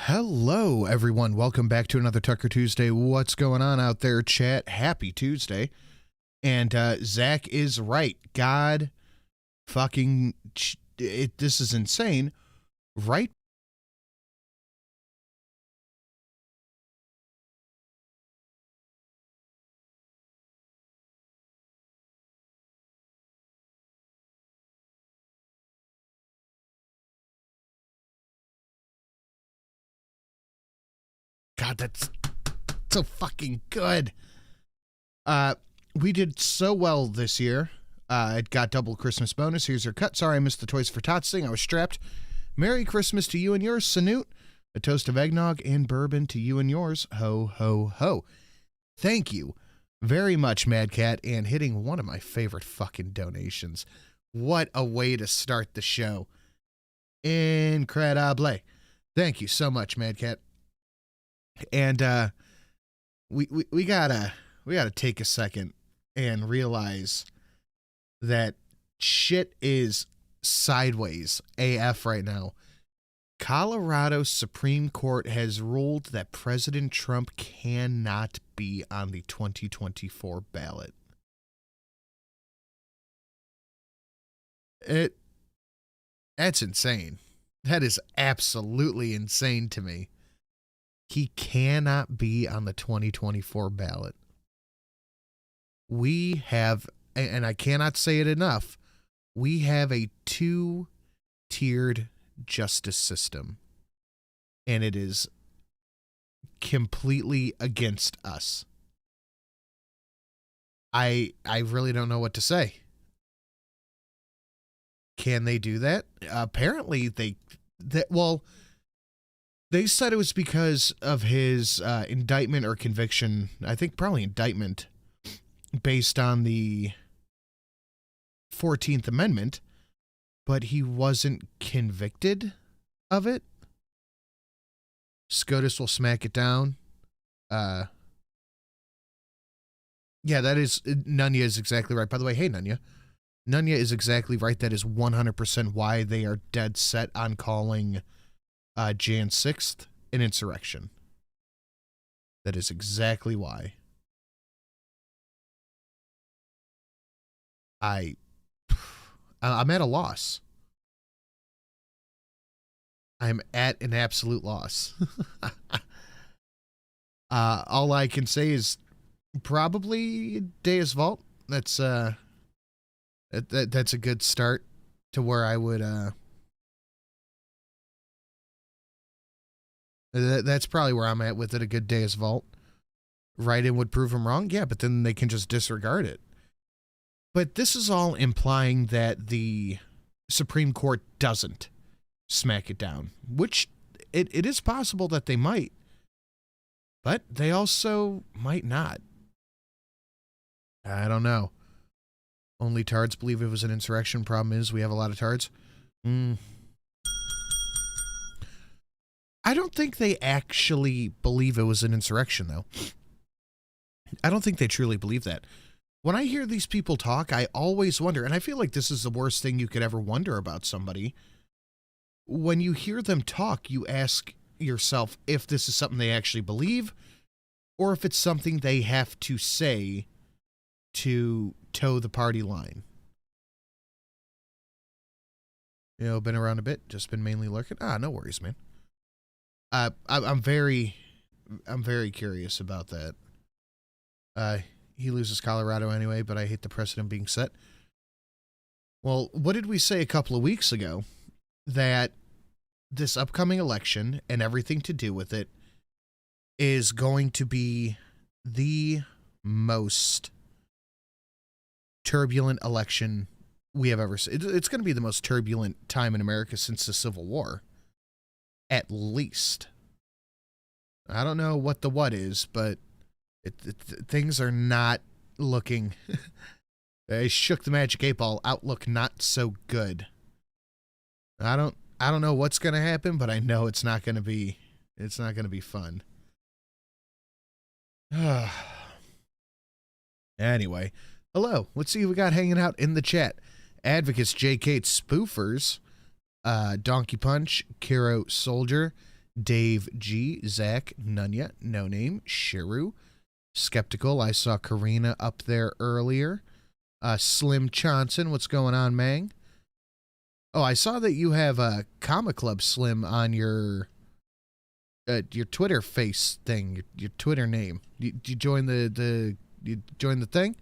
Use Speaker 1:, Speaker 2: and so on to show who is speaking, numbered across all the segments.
Speaker 1: Hello, everyone. Welcome back to another Tucker Tuesday. What's going on out there, chat? Happy Tuesday. And Zach is right. God fucking... this is insane. Right? God, that's so fucking good. We did so well this year. It got double Christmas bonus. Here's your cut. Sorry I missed the Toys for Tots thing. I was strapped. Merry Christmas to you and yours, Sanute. A toast of eggnog and bourbon to you and yours. Ho, ho, ho. Thank you very much, Mad Cat, and hitting one of my favorite fucking donations. What a way to start the show. Incredible. Thank you so much, Mad Cat. And we gotta take a second and realize that shit is sideways AF right now. Colorado Supreme Court has ruled that President Trump cannot be on the 2024 ballot. That's insane. That is absolutely insane to me. He cannot be on the 2024 ballot. We have, and I cannot say it enough, we have a two-tiered justice system, and it is completely against us. I really don't know what to say. Can they do that? Apparently they said it was because of his indictment or conviction. I think probably indictment based on the 14th Amendment, but he wasn't convicted of it. SCOTUS will smack it down. Yeah, that is, Nunya is exactly right. By the way, hey, Nunya. Nunya is exactly right. That is 100% why they are dead set on calling Jan 6th an insurrection. That is exactly why. I'm at a loss. I'm at an absolute loss. All I can say is probably Deus Vult. That's a good start to where I would that's probably where I'm at with it. A good Deus Vult. Write-in would prove them wrong. Yeah, but then they can just disregard it. But this is all implying that the Supreme Court doesn't smack it down, which it is possible that they might, but they also might not. I don't know. Only tards believe it was an insurrection. Problem is we have a lot of tards. I don't think they actually believe it was an insurrection, though. I don't think they truly believe that. When I hear these people talk, I always wonder, and I feel like this is the worst thing you could ever wonder about somebody. When you hear them talk, you ask yourself if this is something they actually believe, or if it's something they have to say to toe the party line. You know, been around a bit, just been mainly lurking. No worries, man. I'm very curious about that. He loses Colorado anyway, but I hate the precedent being set. Well, what did we say a couple of weeks ago? That this upcoming election and everything to do with it is going to be the most turbulent election we have ever seen. It's going to be the most turbulent time in America since the Civil War. At least. I don't know what the what is, but things are not looking... I shook the magic 8-ball. Outlook not so good. I don't know what's going to happen, but I know it's not going to be fun. Anyway, hello. Let's see who we got hanging out in the chat. Advocates, J. Kate Spoofers, Donkey Punch, Kiro Soldier, Dave G, Zach, Nunya, No Name, Shiru, Skeptical. I saw Karina up there earlier. Slim Johnson, what's going on, Mang? Oh, I saw that you have a Comic Club Slim on your Twitter face thing, your Twitter name. Did you join the thing?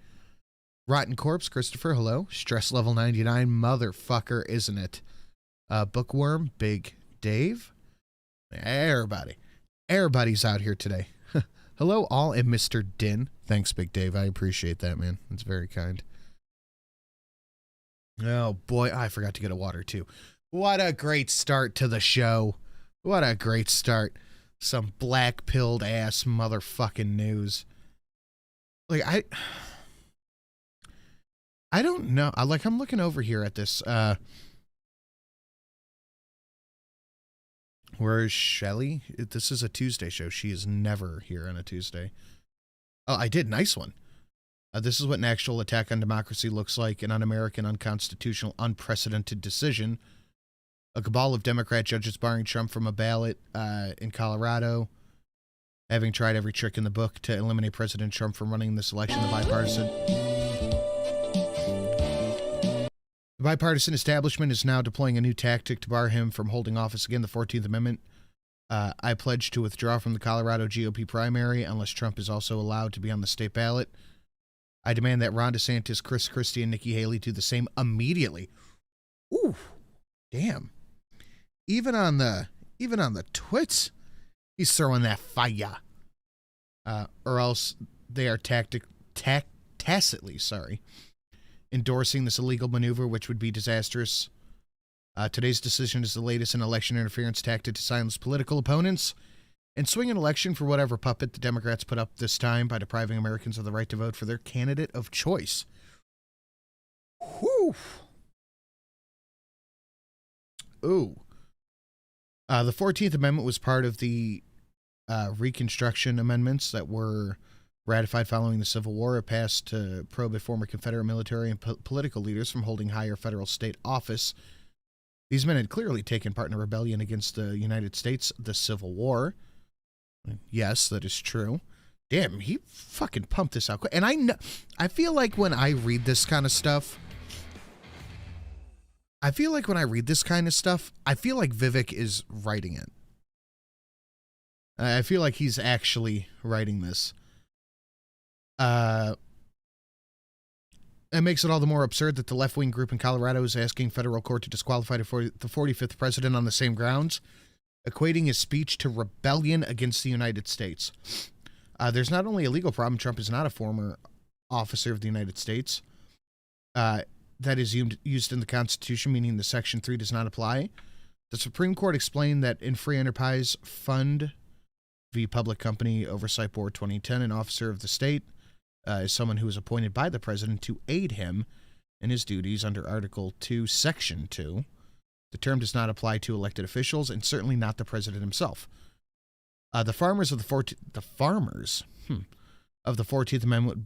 Speaker 1: Rotten Corpse, Christopher, hello. Stress level 99, motherfucker, isn't it? Bookworm, Big Dave. Everybody's out here today. Hello, all, and Mr. Din. Thanks, Big Dave. I appreciate that, man. It's very kind. Oh, boy. I forgot to get a water, too. What a great start to the show. What a great start. Some black-pilled ass motherfucking news. Like, I don't know. I'm looking over here at this. Where is Shelly? This is a Tuesday show. She is never here on a Tuesday. Oh, I did. Nice one. This is what an actual attack on democracy looks like. An un-American, unconstitutional, unprecedented decision. A cabal of Democrat judges barring Trump from a ballot in Colorado. Having tried every trick in the book to eliminate President Trump from running this election, the bipartisan establishment is now deploying a new tactic to bar him from holding office again. The 14th Amendment. I pledge to withdraw from the Colorado GOP primary unless Trump is also allowed to be on the state ballot. I demand that Ron DeSantis, Chris Christie, and Nikki Haley do the same immediately. Ooh, damn. Even on the twits, he's throwing that fire. Or else they are tacitly endorsing this illegal maneuver, which would be disastrous. Today's decision is the latest in election interference tactic to silence political opponents and swing an election for whatever puppet the Democrats put up this time by depriving Americans of the right to vote for their candidate of choice. Whew. Ooh. The 14th Amendment was part of the Reconstruction Amendments that were ratified following the Civil War. It passed to prohibit former Confederate military and political leaders from holding higher federal state office. These men had clearly taken part in a rebellion against the United States, the Civil War. Yes, that is true. Damn, he fucking pumped this out quick. And I feel like when I read this kind of stuff, I feel like Vivek is writing it. I feel like he's actually writing this. It makes it all the more absurd that the left-wing group in Colorado is asking federal court to disqualify the 45th president on the same grounds, equating his speech to rebellion against the United States. There's not only a legal problem. Trump is not a former officer of the United States. That is used in the Constitution, meaning the Section 3 does not apply. The Supreme Court explained that in Free Enterprise Fund v. Public Company Oversight Board 2010, an officer of the state is someone who is appointed by the president to aid him in his duties under Article 2, Section 2. The term does not apply to elected officials and certainly not the president himself. The farmers of the 14th Amendment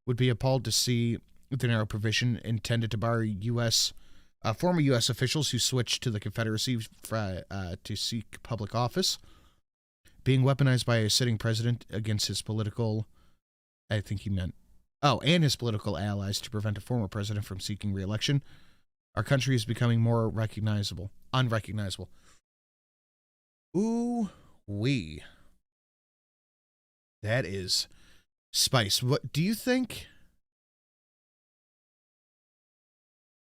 Speaker 1: would be appalled to see the narrow provision intended to bar former U.S. officials who switched to the Confederacy to seek public office being weaponized by a sitting president against his political, and his political allies to prevent a former president from seeking re-election. Our country is becoming more unrecognizable. Ooh-wee. That is spice. What do you think?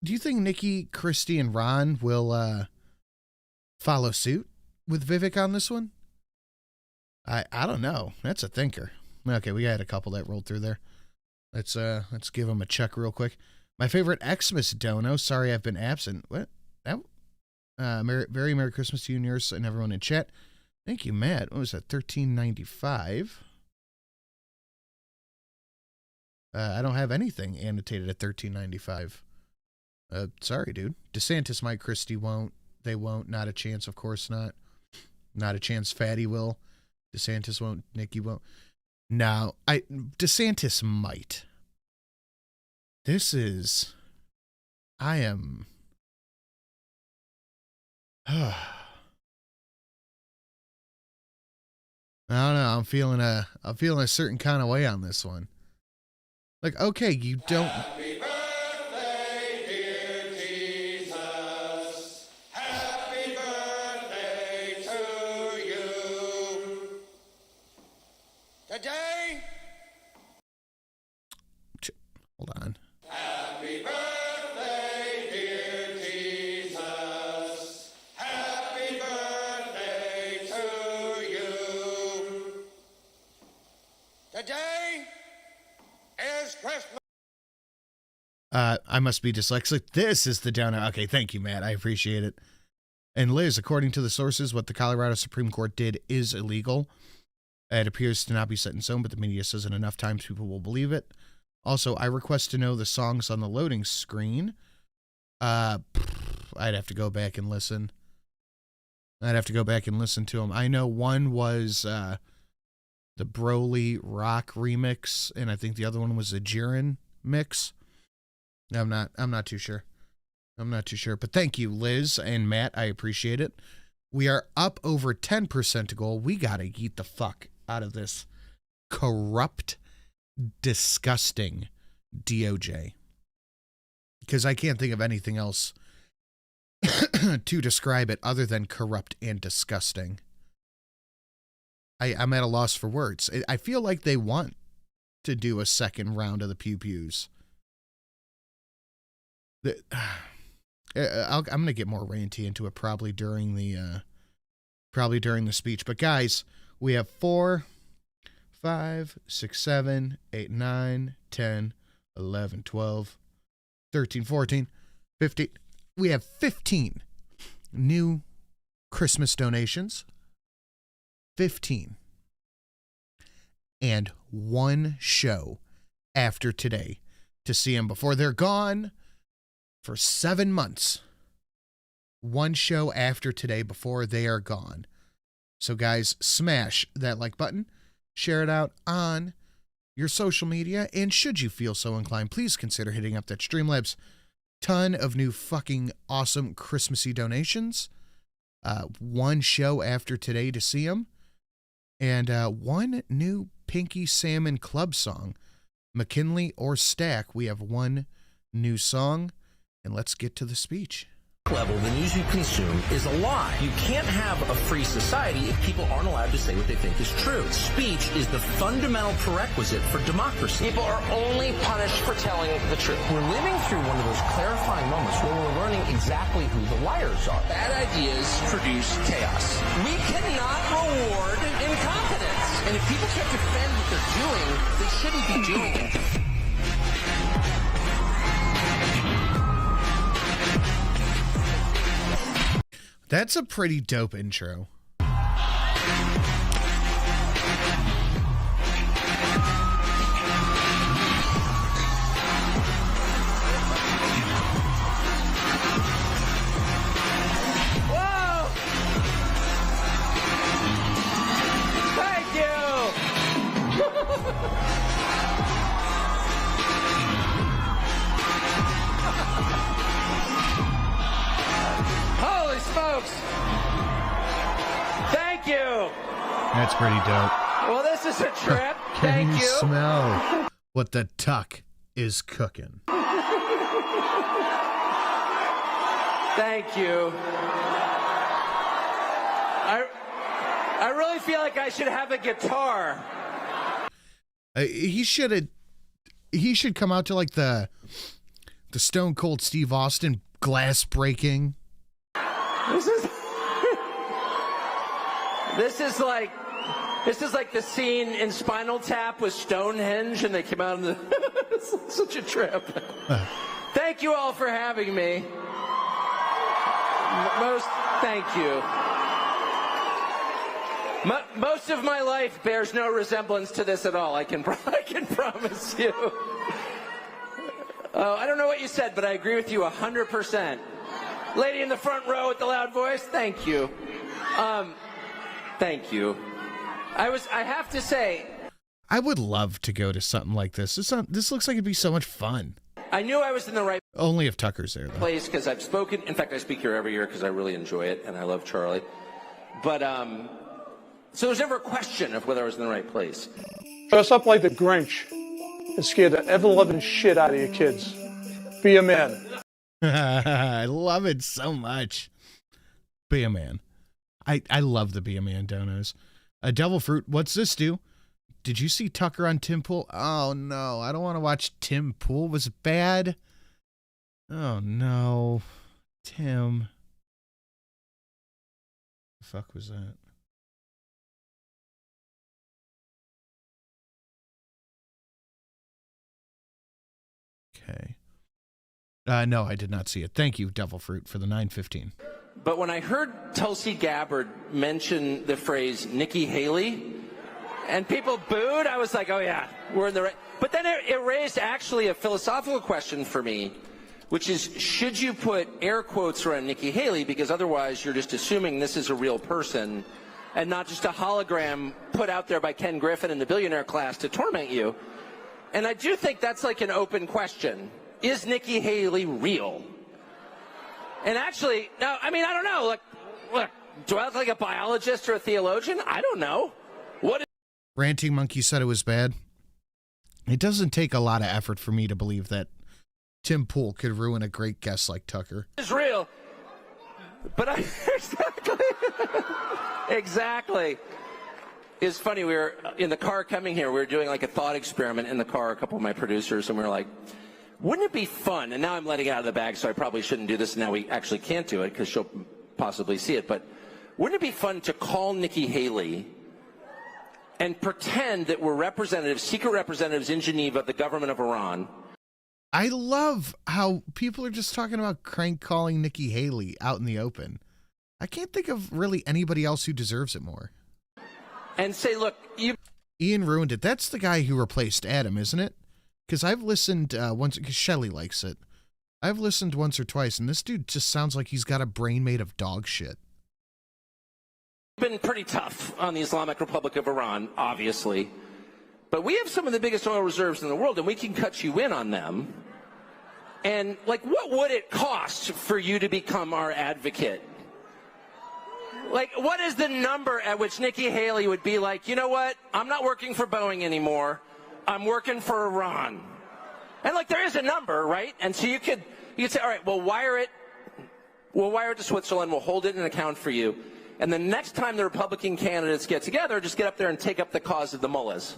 Speaker 1: Do you think Nikki, Christie, and Ron will follow suit with Vivek on this one? I don't know. That's a thinker. Okay, we had a couple that rolled through there. Let's give them a check real quick. My favorite Xmas dono. Sorry, I've been absent. What? Very Merry Christmas to you and yours and everyone in chat. Thank you, Matt. What was that? $13.95. I don't have anything annotated at $13.95. Sorry, dude. DeSantis might, Christie won't. They won't. Not a chance. Of course not. Not a chance. Fatty will. DeSantis won't. Nikki won't. No, DeSantis might. I am. I don't know. I'm feeling a certain kind of way on this one. Like, okay, you don't.
Speaker 2: Happy birthday, dear Jesus. Happy birthday to you. Today.
Speaker 1: Hold on.
Speaker 2: Happy birthday, dear Jesus. Happy birthday to you. Today is Christmas.
Speaker 1: I must be dyslexic. This is the down. Okay, thank you, Matt. I appreciate it. And Liz, according to the sources, what the Colorado Supreme Court did is illegal. It appears to not be set in stone, but the media says it enough times people will believe it. Also, I request to know the songs on the loading screen. I'd have to go back and listen. To them. I know one was the Broly Rock remix, and I think the other one was a Jiren mix. I'm not too sure. But thank you, Liz and Matt. I appreciate it. We are up over 10% goal. We gotta eat the fuck out of this corrupt, disgusting DOJ, because I can't think of anything else to describe it other than corrupt and disgusting. I'm at a loss for words. I feel like they want to do a second round of the pew-pews. I'm going to get more ranty into it probably during the speech. But guys, we have 4, 5, 6, 7, 8, 9, 10, 11, 12, 13, 14, 15. We have 15 new Christmas donations. 15. And one show after today to see them before they're gone for 7 months. One show after today before they are gone. So guys, smash that like button, share it out on your social media, and should you feel so inclined, please consider hitting up that Streamlabs. Ton of new fucking awesome Christmassy donations. One show after today to see them. And one new Pinky Salmon Club song. McKinley or Stack, we have one new song. And let's get to the speech.
Speaker 3: Level, the news you consume is a lie. You can't have a free society if people aren't allowed to say what they think is true. Speech is the fundamental prerequisite for democracy.
Speaker 4: People are only punished for telling the truth.
Speaker 3: We're living through one of those clarifying moments where we're learning exactly who the liars are.
Speaker 4: Bad ideas produce chaos.
Speaker 3: We cannot reward incompetence. And if people can't defend what they're doing, they shouldn't be doing it.
Speaker 1: That's a pretty dope intro.
Speaker 4: Whoa! Thank you! Holy smokes! Thank you!
Speaker 1: That's pretty dope.
Speaker 4: Well, this is a trip.
Speaker 1: Can
Speaker 4: Thank
Speaker 1: you
Speaker 4: you.
Speaker 1: smell what the tuck is cooking?
Speaker 4: Thank you. I really feel like I should have a guitar.
Speaker 1: He should come out to like the Stone Cold Steve Austin glass breaking.
Speaker 4: This is like the scene in Spinal Tap with Stonehenge, and they came out in the it's such a trip. Thank you all for having me. Thank you. Most of my life bears no resemblance to this at all. I can promise you. I don't know what you said, but I agree with you 100%. Lady in the front row with the loud voice, thank you. Thank you. I have to say,
Speaker 1: I would love to go to something like this. This looks like it'd be so much fun.
Speaker 4: I knew I was in the right
Speaker 1: Only if Tucker's there, though.
Speaker 4: place because I've spoken. In fact, I speak here every year because I really enjoy it and I love Charlie. But So there's never a question of whether I was in the right place.
Speaker 5: Dress up like the Grinch and scare the ever-loving shit out of your kids. Be a man.
Speaker 1: I love it so much. Be a man. I love the Be a Man donos. Devil Fruit, what's this do? Did you see Tucker on Tim Pool? Oh, no. I don't want to watch Tim Pool. Was it bad? Oh, no. Tim. The fuck was that? Okay. No, I did not see it. Thank you, Devil Fruit, for the 915.
Speaker 4: But when I heard Tulsi Gabbard mention the phrase Nikki Haley, and people booed, I was like, oh yeah, we're in the right. But then it raised actually a philosophical question for me, which is, should you put air quotes around Nikki Haley, because otherwise you're just assuming this is a real person and not just a hologram put out there by Ken Griffin in the billionaire class to torment you. And I do think that's like an open question. Is Nikki Haley real? And actually, no, I mean, I don't know. Look, do I look like a biologist or a theologian? I don't know. What is
Speaker 1: Ranting Monkey said it was bad. It doesn't take a lot of effort for me to believe that Tim Pool could ruin a great guest like Tucker.
Speaker 4: real? But exactly. It's funny, we were in the car coming here, we were doing like a thought experiment in the car, a couple of my producers, and we were like, wouldn't it be fun, and now I'm letting it out of the bag, so I probably shouldn't do this, and now we actually can't do it, because she'll possibly see it, but wouldn't it be fun to call Nikki Haley and pretend that we're representatives, secret representatives in Geneva of the government of Iran?
Speaker 1: I love how people are just talking about crank calling Nikki Haley out in the open. I can't think of really anybody else who deserves it more.
Speaker 4: And say, look,
Speaker 1: Ian ruined it. That's the guy who replaced Adam, isn't it? Because I've listened once, because Shelley likes it. I've listened once or twice, and this dude just sounds like he's got a brain made of dog shit.
Speaker 4: Been pretty tough on the Islamic Republic of Iran, obviously. But we have some of the biggest oil reserves in the world, and we can cut you in on them. And, like, what would it cost for you to become our advocate? Like, what is the number at which Nikki Haley would be like, you know what, I'm not working for Boeing anymore. I'm working for Iran. And, like, there is a number, right? And so you could say, all right, we'll wire it to Switzerland. We'll hold it in an account for you. And the next time the Republican candidates get together, just get up there and take up the cause of the mullahs.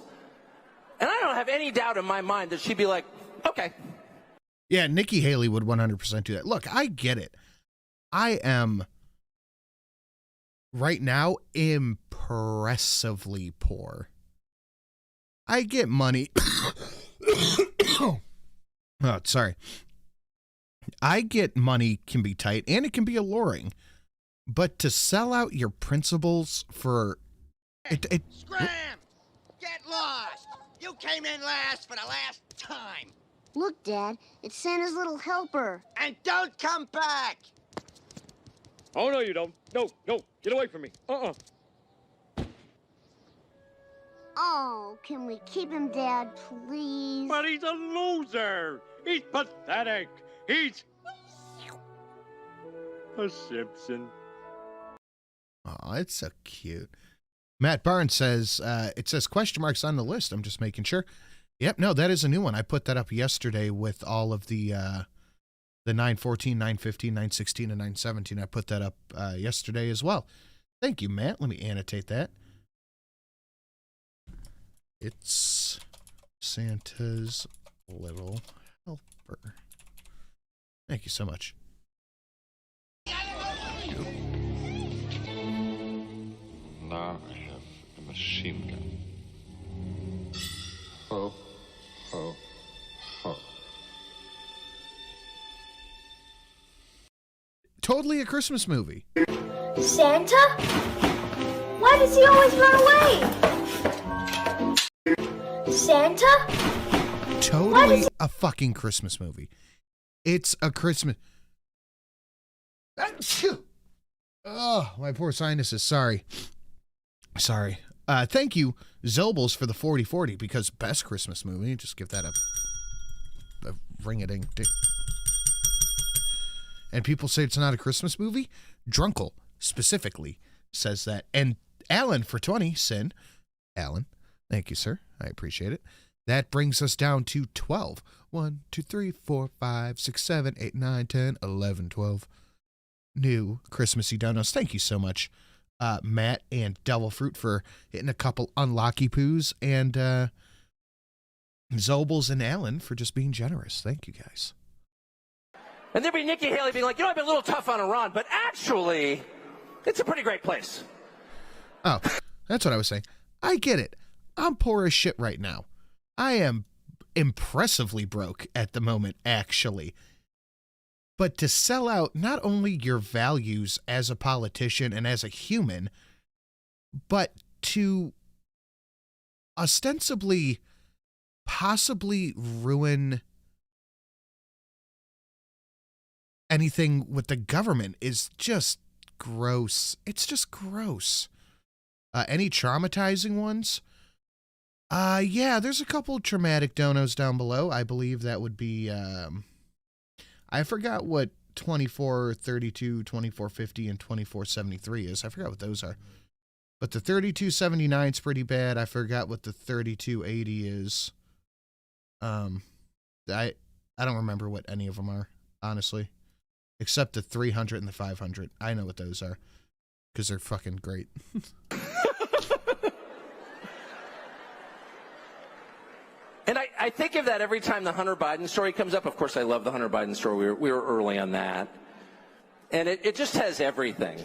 Speaker 4: And I don't have any doubt in my mind that she'd be like, okay.
Speaker 1: Yeah, Nikki Haley would 100% do that. Look, I get it. I am, right now, impressively poor. I get money. Oh, sorry. I get money can be tight, and it can be alluring. But to sell out your principles for...
Speaker 6: Scram! Get lost! You came in last for the last time!
Speaker 7: Look, Dad, it's Santa's little helper.
Speaker 6: And don't come back!
Speaker 8: Oh, no, you don't. No, get away from me.
Speaker 7: Oh, can we keep him, Dad, please?
Speaker 8: But he's a loser. He's pathetic. He's a Simpson.
Speaker 1: Oh, it's so cute. Matt Barnes says, it says question marks on the list. I'm just making sure. Yep, no, that is a new one. I put that up yesterday with all of the 914, 915, 916, and 917. I put that up yesterday as well. Thank you, Matt. Let me annotate that. It's Santa's little helper. Thank you so much.
Speaker 9: Now I have a machine gun. Ho, ho, ho.
Speaker 1: Totally a Christmas movie.
Speaker 7: Santa? Why does he always run away? Santa?
Speaker 1: Totally a fucking Christmas movie. It's a Christmas... Oh, my poor sinuses. Sorry. Thank you, Zobels, for the 4040, because best Christmas movie. Just give that a ring-a-ding-ding. And people say it's not a Christmas movie. Drunkle, specifically, says that. And Alan for 20. Sin. Alan. Thank you, sir. I appreciate it. That brings us down to 12. 1, 2, 3, 4, 5, 6, 7, 8, 9, 10, 11, 12. New Christmassy donos. Thank you so much, Matt and Devil Fruit, for hitting a couple unlocky poos, and Zobels and Alan for just being generous. Thank you, guys.
Speaker 4: And there'd be Nikki Haley being like, I've been a little tough on Iran, but actually, it's a pretty great place.
Speaker 1: Oh, that's what I was saying. I get it. I'm poor as shit right now. I am impressively broke at the moment, actually. But to sell out not only your values as a politician and as a human, but to ostensibly possibly ruin anything with the government is just gross. It's just gross. Any traumatizing ones? Yeah, there's a couple traumatic donos down below. I believe that would be, I forgot what 2432, 2450, and 2473 is. I forgot what those are. But the 3279 is pretty bad. I forgot what the 3280 is. I don't remember what any of them are, honestly. Except the 300 and the 500. I know what those are. Because they're fucking great.
Speaker 4: And I think of that every time the Hunter Biden story comes up. Of course, I love the Hunter Biden story. We were early on that. And it just has everything.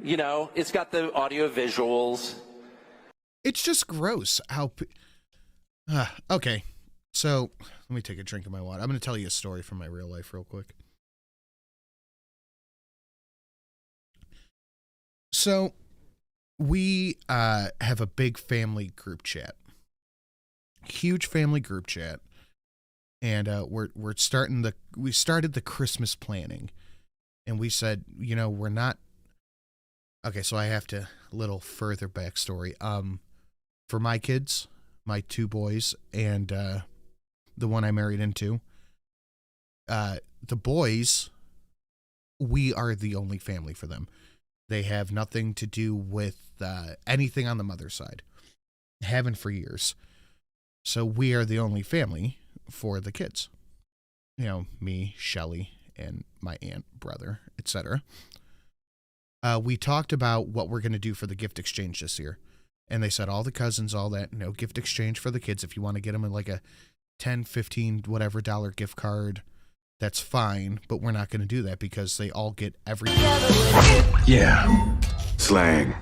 Speaker 4: You know, it's got the audio visuals.
Speaker 1: It's just gross how... okay, so let me take a drink of my water. I'm going to tell you a story from my real life real quick. So we have a big family group chat. Huge family group chat, and we started the Christmas planning, and we said, you know, we're not okay. So I have to little further backstory. For my kids, my two boys, and the one I married into, the boys, we are the only family for them. They have nothing to do with anything on the mother's side. Haven't for years. So we are the only family for the kids. You know, me, Shelly, and my aunt, brother, etc. We talked about what we're going to do for the gift exchange this year. And they said all the cousins, all that, gift exchange for the kids. If you want to get them like a 10, 15, whatever dollar gift card, that's fine. But we're not going to do that because they all get everything.
Speaker 2: Yeah. Slang.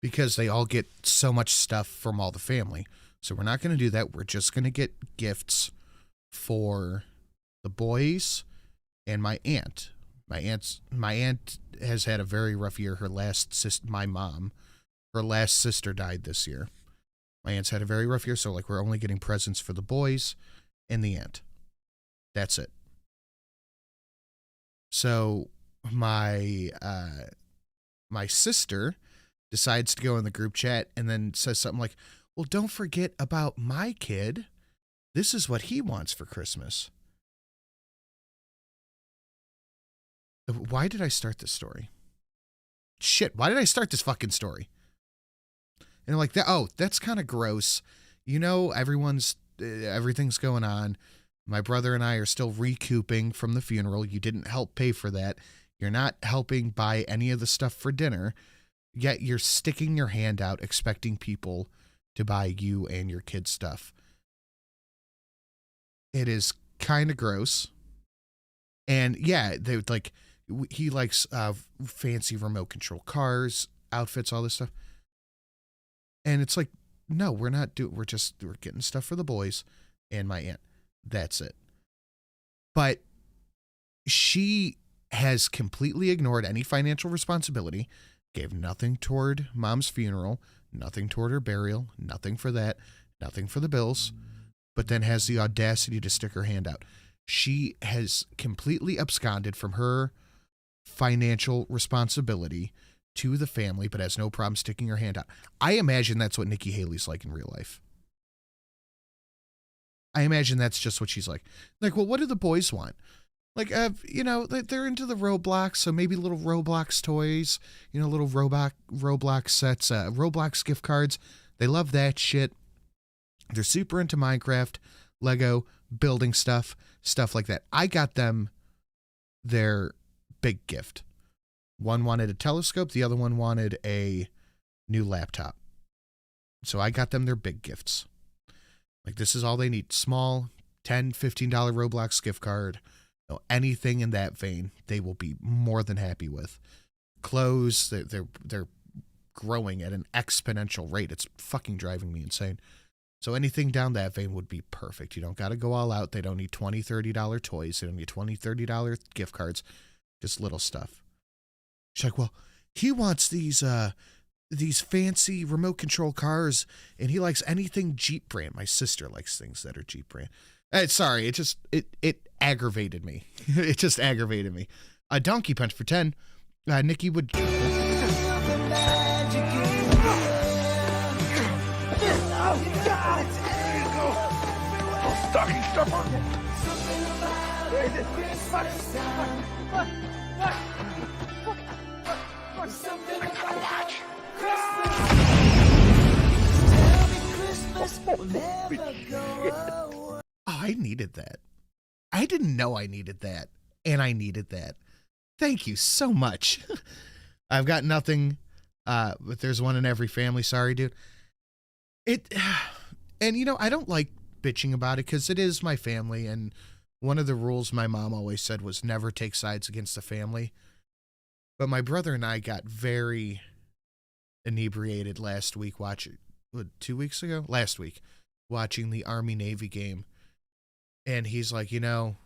Speaker 1: Because they all get so much stuff from all the family. So we're not going to do that. We're just going to get gifts for the boys and my aunt. My aunt has had a very rough year. Her last sister died this year. My aunt's had a very rough year, so like we're only getting presents for the boys and the aunt. That's it. So my sister decides to go in the group chat and then says something like, well, don't forget about my kid. This is what he wants for Christmas. Why did I start this story? Shit, why did I start this fucking story? And I'm like, that's kind of gross. You know, everything's going on. My brother and I are still recouping from the funeral. You didn't help pay for that. You're not helping buy any of the stuff for dinner. Yet you're sticking your hand out expecting people to buy you and your kids stuff. It is kind of gross. And yeah, he likes fancy remote control cars, outfits, all this stuff. And it's like, no, we're getting stuff for the boys and my aunt. That's it. But she has completely ignored any financial responsibility. Gave nothing toward mom's funeral, nothing toward her burial, nothing for that, nothing for the bills, but then has the audacity to stick her hand out. She has completely absconded from her financial responsibility to the family, but has no problem sticking her hand out. I imagine that's what Nikki Haley's like in real life. I imagine that's just what she's like. Like, well, what do the boys want? Like, you know, they're into the Roblox, so maybe little Roblox toys, you know, little Roblox sets, Roblox gift cards. They love that shit. They're super into Minecraft, Lego, building stuff like that. I got them their big gift. One wanted a telescope, the other one wanted a new laptop. So I got them their big gifts. Like, this is all they need. Small, $10, $15 Roblox gift card. You know, anything in that vein, they will be more than happy with. Clothes, they're growing at an exponential rate. It's fucking driving me insane. So anything down that vein would be perfect. You don't got to go all out. They don't need $20, $30 toys. They don't need $20, $30 gift cards. Just little stuff. She's like, well, he wants these fancy remote control cars, and he likes anything Jeep brand. My sister likes things that are Jeep brand. Sorry, it aggravated me. It just aggravated me. A donkey punch for 10. Nikki would.
Speaker 8: Stocking stuffer.
Speaker 1: Oh, I needed that. I didn't know I needed that, and I needed that. Thank you so much. I've got nothing, but there's one in every family. Sorry, dude. And you know, I don't like bitching about it because it is my family, and one of the rules my mom always said was never take sides against the family. But my brother and I got very inebriated last week watching, 2 weeks ago? Last week, watching the Army-Navy game. And he's like, you know,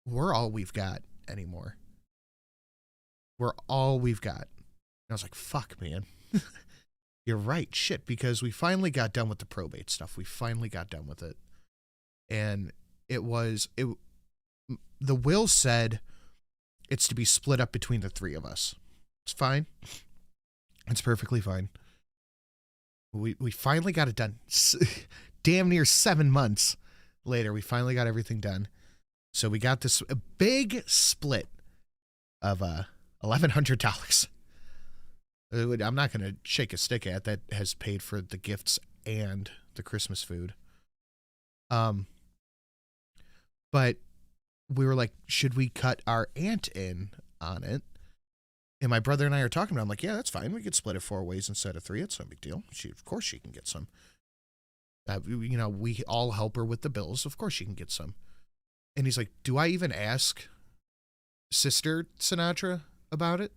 Speaker 1: we're all we've got anymore. We're all we've got. And I was like, fuck, man. You're right. Shit, because we finally got done with the probate stuff. We finally got done with it. And the will said it's to be split up between the three of us. It's fine. It's perfectly fine. We finally got it done. Damn near 7 months later, we finally got everything done. So we got this big split of $1,100. I'm not going to shake a stick at that. Has paid for the gifts and the Christmas food. But we were like, should we cut our aunt in on it? And my brother and I are talking about it. I'm like, yeah, that's fine. We could split it 4 ways instead of 3. It's no big deal. Of course she can get some. You know, we all help her with the bills. Of course she can get some. And he's like, do I even ask Sister Sinatra about it?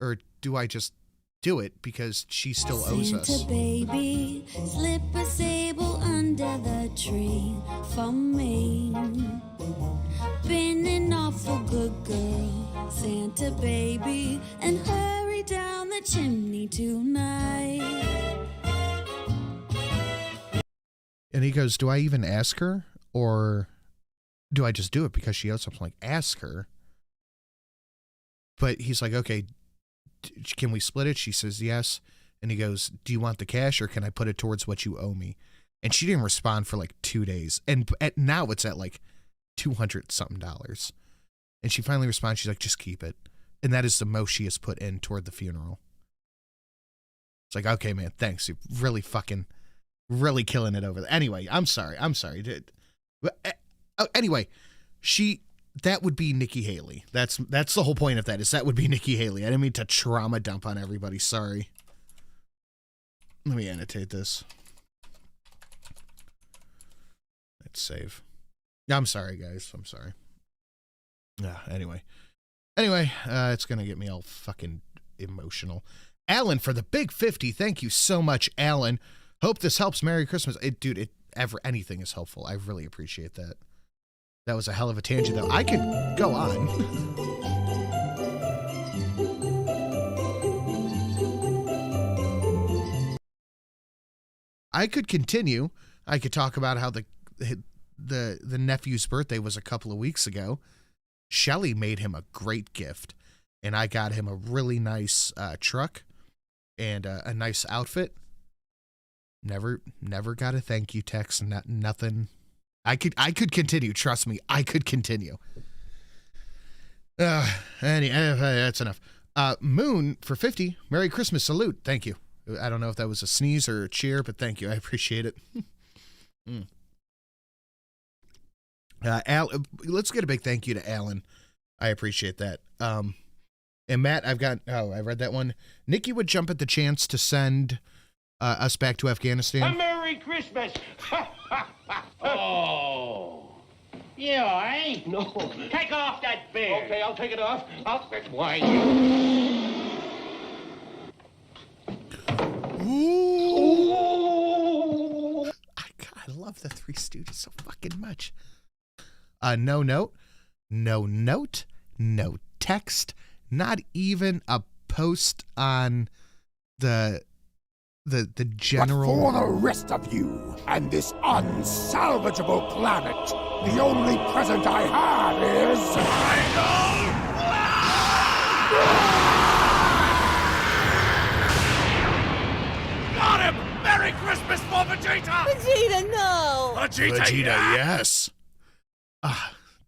Speaker 1: Or do I just do it because she still owes us?
Speaker 10: Santa baby, slip a sable under the tree for me. Been an awful good girl, Santa baby, and hurry down the chimney tonight.
Speaker 1: And he goes, do I even ask her? Or do I just do it because she owes something? Like, ask her. But he's like, okay, can we split it? She says yes. And he goes, do you want the cash or can I put it towards what you owe me? And she didn't respond for like 2 days. And now it's at like $200 something. And she finally responds. She's like, just keep it. And that is the most she has put in toward the funeral. It's like, okay, man, thanks. You're really killing it over there. Anyway, I'm sorry. Dude. Anyway, that would be Nikki Haley. That's the whole point of that, is that would be Nikki Haley. I didn't mean to trauma dump on everybody. Sorry. Let me annotate this. Let's save. I'm sorry, guys. I'm sorry. Anyway, it's going to get me all fucking emotional. Alan for the big 50. Thank you so much, Alan. Hope this helps. Merry Christmas. Dude, anything is helpful. I really appreciate that. That was a hell of a tangent, though. I could go on. I could continue. I could talk about how the nephew's birthday was a couple of weeks ago. Shelly made him a great gift, and I got him a really nice truck and a nice outfit. Never got a thank you text. Nothing. I could continue. Trust me, I could continue. That's enough. Moon for 50. Merry Christmas. Salute. Thank you. I don't know if that was a sneeze or a cheer, but thank you. I appreciate it. Let's get a big thank you to Alan. I appreciate that. And Matt, I read that one. Nikki would jump at the chance to send us back to Afghanistan.
Speaker 8: A Merry Christmas. Oh. Yeah, I ain't. No. Take off that beard. Okay, I'll take it off. Why?
Speaker 1: Ooh. I love the Three Stooges so fucking much. No note, no text, not even a post on the general.
Speaker 11: But for the rest of you and this unsalvageable planet, the only present I have is...
Speaker 6: Got him! Merry Christmas for Vegeta!
Speaker 12: Vegeta, no!
Speaker 1: Vegeta, yes.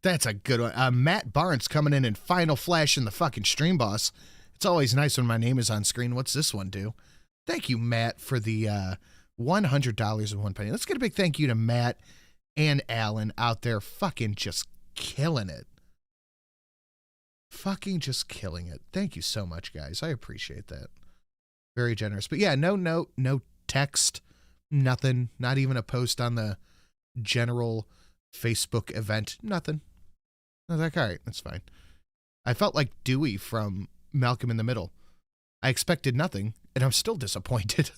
Speaker 1: That's a good one. Matt Barnes coming in final flash in the fucking stream, boss. It's always nice when my name is on screen. What's this one do? Thank you, Matt, for the $100 and 1 penny. Let's get a big thank you to Matt and Alan out there fucking just killing it. Fucking just killing it. Thank you so much, guys. I appreciate that. Very generous. But yeah, no note, no text, nothing. Not even a post on the general Facebook event. Nothing. I was like, all right, that's fine. I felt like Dewey from Malcolm in the Middle. I expected nothing, and I'm still disappointed.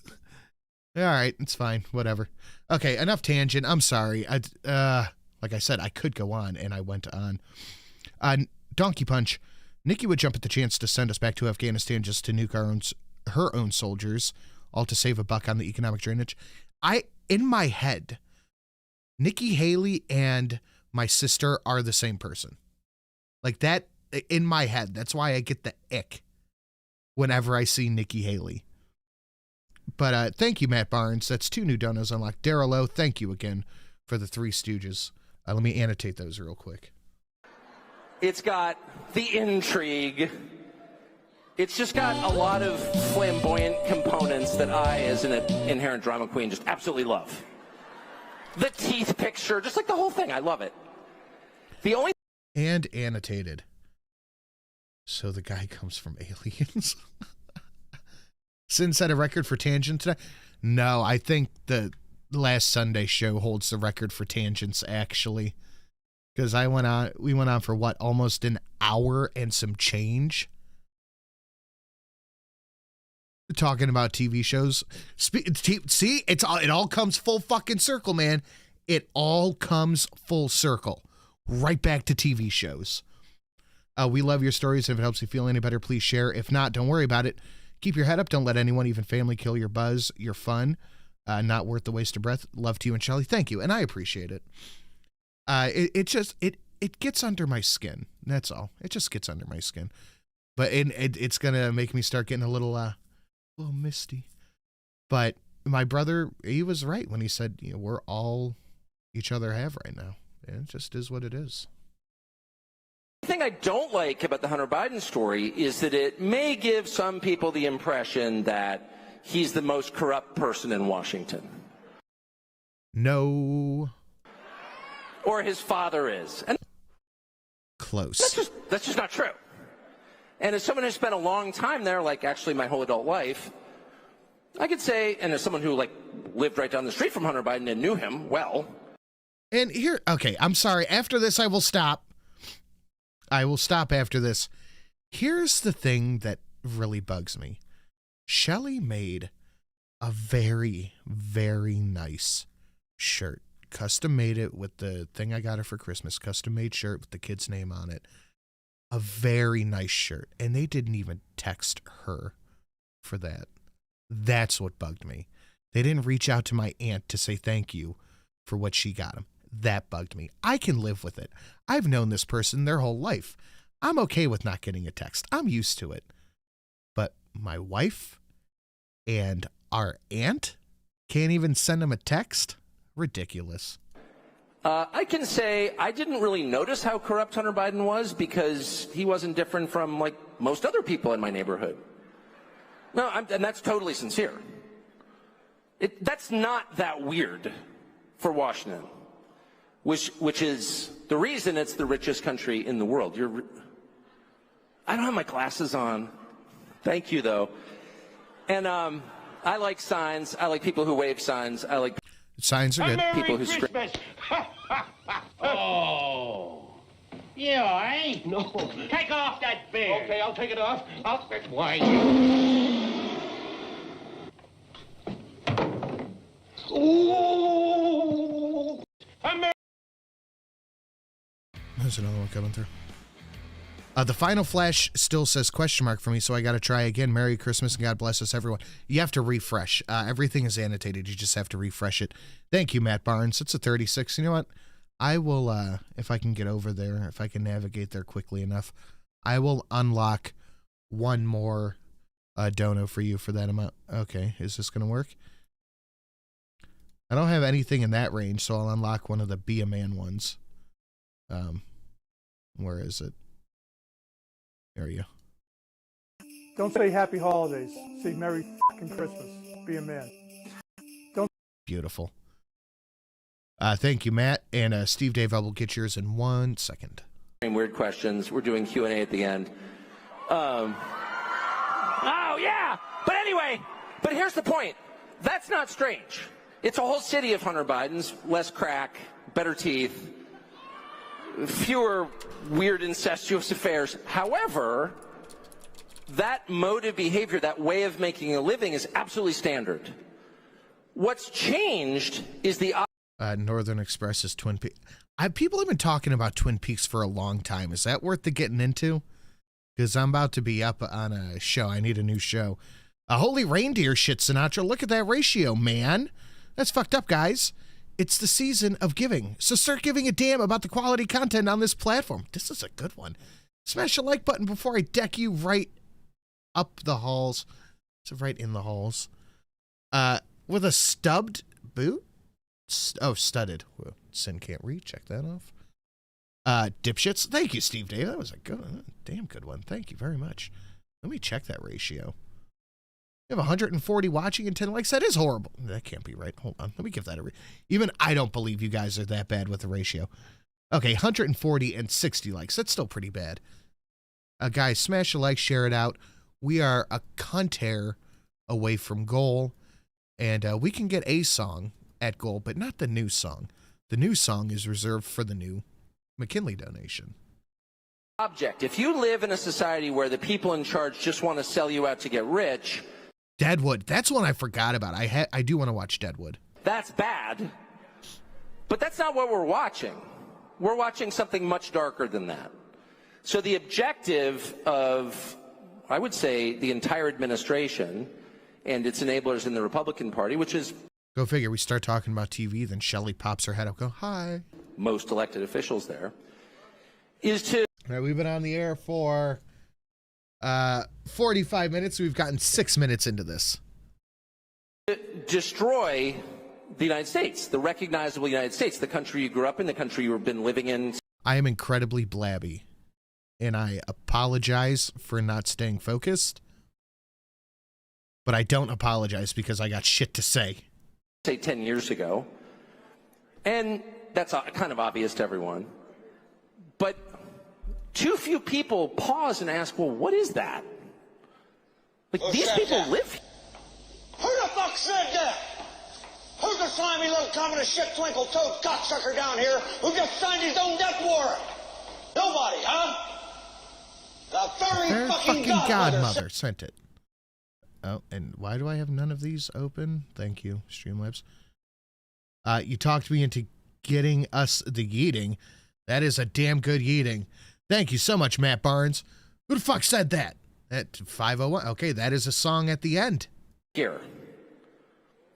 Speaker 1: All right, it's fine. Whatever. Okay, enough tangent. I'm sorry. Like I said, I could go on, and I went on. Donkey Punch. Nikki would jump at the chance to send us back to Afghanistan just to nuke her own soldiers, all to save $1 on the economic drainage. In my head, Nikki Haley and my sister are the same person. Like that, in my head. That's why I get the ick whenever I see Nikki Haley. But thank you, Matt Barnes. That's 2 new donos unlocked. Daryl O, thank you again for the 3 Stooges. Let me annotate those real quick.
Speaker 4: It's got the intrigue. It's just got a lot of flamboyant components that I, as an inherent drama queen, just absolutely love. The teeth picture, just like the whole thing. I love it.
Speaker 1: And annotated. So the guy comes from Aliens. Sin set a record for tangents today? No, I think the last Sunday show holds the record for tangents, actually. Because we went on for what, almost an hour and some change? Talking about TV shows. See, it all comes full fucking circle, man. It all comes full circle. Right back to TV shows. We love your stories. If it helps you feel any better, please share. If not, don't worry about it. Keep your head up. Don't let anyone, even family, kill your buzz, your fun. Not worth the waste of breath. Love to you and Shelly. Thank you. And I appreciate it. It gets under my skin. That's all. It just gets under my skin. But it's going to make me start getting a little misty. But my brother, he was right when he said, we're all each other have right now. And it just is what it is.
Speaker 4: The thing I don't like about the Hunter Biden story is that it may give some people the impression that he's the most corrupt person in Washington.
Speaker 1: No.
Speaker 4: Or his father is. And
Speaker 1: close.
Speaker 4: That's just not true. And as someone who spent a long time there, like actually my whole adult life, I could say, and as someone who lived right down the street from Hunter Biden and knew him well.
Speaker 1: And here, okay, I'm sorry. After this, I will stop. I will stop after this. Here's the thing that really bugs me. Shelly made a very, very nice shirt. Custom made it with the thing I got her for Christmas. Custom made shirt with the kid's name on it. A very nice shirt. And they didn't even text her for that. That's what bugged me. They didn't reach out to my aunt to say thank you for what she got him. That bugged me. I can live with it. I've known this person their whole life. I'm okay with not getting a text. I'm used to it. But my wife and our aunt can't even send him a text? Ridiculous.
Speaker 4: I can say I didn't really notice how corrupt Hunter Biden was because he wasn't different from, like, most other people in my neighborhood. No, and that's totally sincere. That's not that weird for Washington, which is the reason it's the richest country in the world. I don't have my glasses on. Thank you, though. And I like signs. I like people who wave signs. I like
Speaker 1: signs are good.
Speaker 4: People who scream.
Speaker 8: Oh. Yeah, eh? No. Take off that beard. Okay, I'll take it off. Why? Ooh.
Speaker 1: There's another one coming through. The final flash still says question mark for me, so I got to try again. Merry Christmas and God bless us, everyone. You have to refresh. Everything is annotated. You just have to refresh it. Thank you, Matt Barnes. It's a 36. You know what? I will, if I can get over there, if I can navigate there quickly enough, I will unlock one more dono for you for that amount. Okay, is this going to work? I don't have anything in that range, so I'll unlock one of the Be a Man ones. Where is it? There you go.
Speaker 5: Don't say happy holidays. Say Merry fucking Christmas. Be a man. Don't.
Speaker 1: Beautiful. Thank you, Matt. And Steve Dave, I will get yours in 1 second.
Speaker 4: Weird questions. We're doing Q&A at the end. Oh, yeah. But anyway, but here's the point. That's not strange. It's a whole city of Hunter Bidens. Less crack, better teeth, fewer weird incestuous affairs. However, that mode of behavior, that way of making a living is absolutely standard. What's changed is the...
Speaker 1: Northern Express is Twin Peaks. People have been talking about Twin Peaks for a long time. Is that worth the getting into? Because I'm about to be up on a show. I need a new show. A holy reindeer shit, Sinatra. Look at that ratio, man. That's fucked up, guys. It's the season of giving. So start giving a damn about the quality content on this platform. This is a good one. Smash the like button before I deck you right up the halls. So right in the halls. With a stubbed boot? Studded. Well, Sin can't read. Check that off. Dipshits. Thank you, Steve Dave. That was a good, damn good one. Thank you very much. Let me check that ratio. You have 140 watching and 10 likes. That is horrible. That can't be right. Hold on. Let me give that a even I don't believe you guys are that bad with the ratio. Okay, 140 and 60 likes. That's still pretty bad. Guys, smash a like, share it out. We are a contair away from goal, and we can get a song at goal, but not the new song. The new song is reserved for the new McKinley donation.
Speaker 4: Object. If you live in a society where the people in charge just want to sell you out to get rich...
Speaker 1: Deadwood. That's one I forgot about. I do want to watch Deadwood.
Speaker 4: That's bad. But that's not what we're watching. We're watching something much darker than that. So the objective of, I would say, the entire administration and its enablers in the Republican Party, which is...
Speaker 1: Go figure. We start talking about TV, then Shelley pops her head up, go, hi.
Speaker 4: Most elected officials there, is to...
Speaker 1: All right, we've been on the air for 45 minutes. We've gotten 6 minutes into this.
Speaker 4: Destroy the United States, the recognizable United States, the country you grew up in, the country you've been living in.
Speaker 1: I am incredibly blabby, and I apologize for not staying focused, but I don't apologize because I got shit to say.
Speaker 4: Say 10 years ago, and that's kind of obvious to everyone, but too few people pause and ask, well, what is that? Like, these people live here.
Speaker 6: Who the fuck said that? Who's the slimy little communist shit twinkle-toed cocksucker down here who just signed his own death warrant? Nobody, huh? The very fucking
Speaker 1: godmother sent it. Oh, and why do I have none of these open? Thank you, Streamlabs. You talked me into getting us the yeeting. That is a damn good yeeting. Thank you so much, Matt Barnes. Who the fuck said that? At 501. Okay, that is a song at the end.
Speaker 4: Here.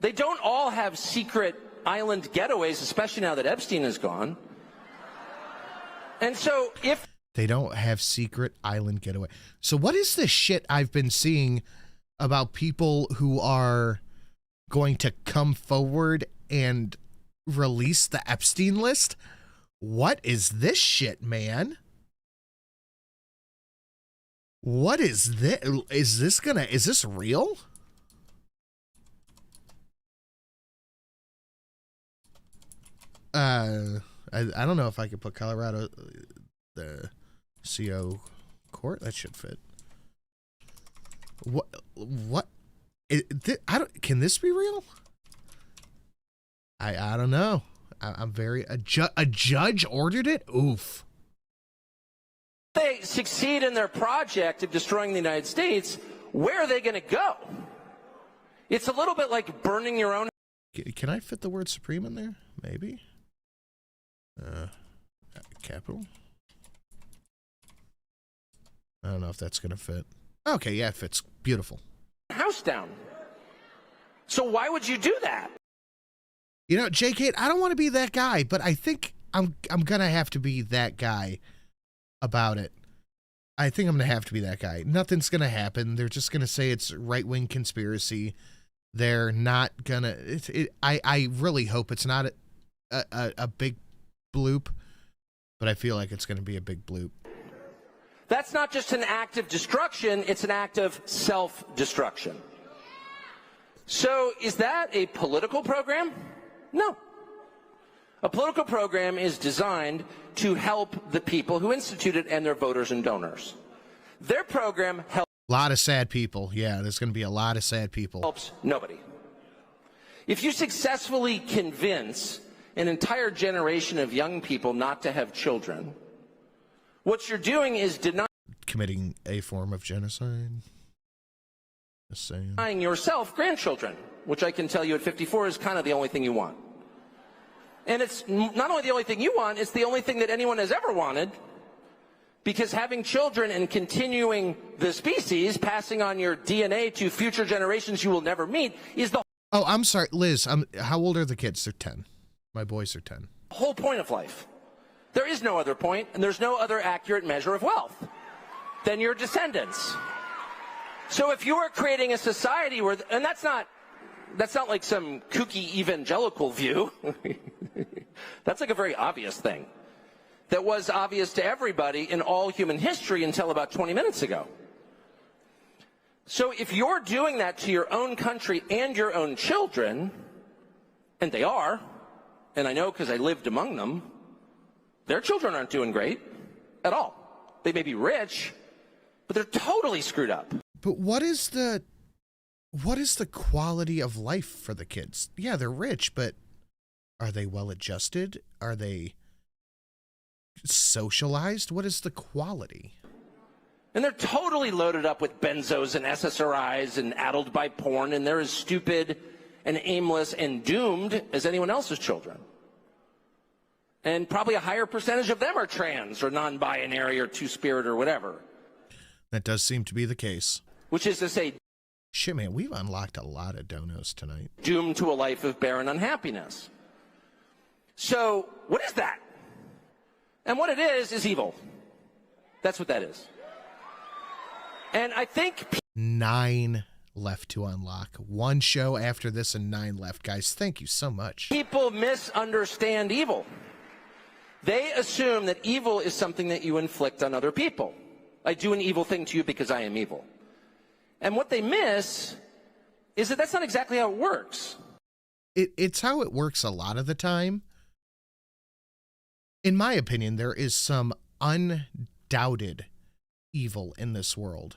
Speaker 4: They don't all have secret island getaways, especially now that Epstein is gone. And so if...
Speaker 1: They don't have secret island getaway. So what is this shit I've been seeing about people who are going to come forward and release the Epstein list? What is this shit, man? What is this? Is this real? I don't know if I could put Colorado, the CO court. That should fit. What? Can this be real? I don't know. I'm very, a judge ordered it? Oof.
Speaker 4: They succeed in their project of destroying the United States, where are they going to go? It's a little bit like burning your own.
Speaker 1: Can I fit the word supreme in there? Maybe. Capital. I don't know if that's going to fit. Okay, yeah, it fits. Beautiful.
Speaker 4: House down. So why would you do that?
Speaker 1: You know, JK, I don't want to be that guy, but I think I'm going to have to be that guy about it. I think I'm going to have to be that guy. Nothing's going to happen. They're just going to say it's right-wing conspiracy. They're not going to... I really hope it's not a big bloop, but I feel like it's going to be a big bloop.
Speaker 4: That's not just an act of destruction, it's an act of self-destruction. So is that a political program? No. A political program is designed to help the people who institute it and their voters and donors. Their program helps...
Speaker 1: A lot of sad people. Yeah, there's going to be a lot of sad people.
Speaker 4: Helps nobody. If you successfully convince an entire generation of young people not to have children, what you're doing is
Speaker 1: committing a form of genocide. Just saying.
Speaker 4: Denying yourself grandchildren, which I can tell you at 54 is kind of the only thing you want. And it's not only the only thing you want, it's the only thing that anyone has ever wanted, because having children and continuing the species, passing on your DNA to future generations you will never meet, is the...
Speaker 1: Oh, I'm sorry, Liz, how old are the kids? They're 10. My boys are 10.
Speaker 4: Whole point of life. There is no other point, and there's no other accurate measure of wealth than your descendants. So if you are creating a society where, and that's not like some kooky evangelical view. That's like a very obvious thing that was obvious to everybody in all human history until about 20 minutes ago. So if you're doing that to your own country and your own children, and they are, and I know because I lived among them, their children aren't doing great at all. They may be rich, but they're totally screwed up.
Speaker 1: But what is the quality of life for the kids? Yeah, they're rich, but are they well adjusted? Are they socialized? What is the quality?
Speaker 4: And they're totally loaded up with benzos and SSRIs and addled by porn, and they're as stupid and aimless and doomed as anyone else's children. And probably a higher percentage of them are trans or non-binary or two-spirit or whatever.
Speaker 1: That does seem to be the case.
Speaker 4: Which is to say...
Speaker 1: Shit, man, we've unlocked a lot of donos tonight.
Speaker 4: Doomed to a life of barren unhappiness. So, what is that? And what it is evil. That's what that is. And I think...
Speaker 1: 9 left to unlock. 1 show after this and 9 left, guys. Thank you so much.
Speaker 4: People misunderstand evil. They assume that evil is something that you inflict on other people. I do an evil thing to you because I am evil. And what they miss is that that's not exactly how it works.
Speaker 1: It's how it works a lot of the time. In my opinion, there is some undoubted evil in this world.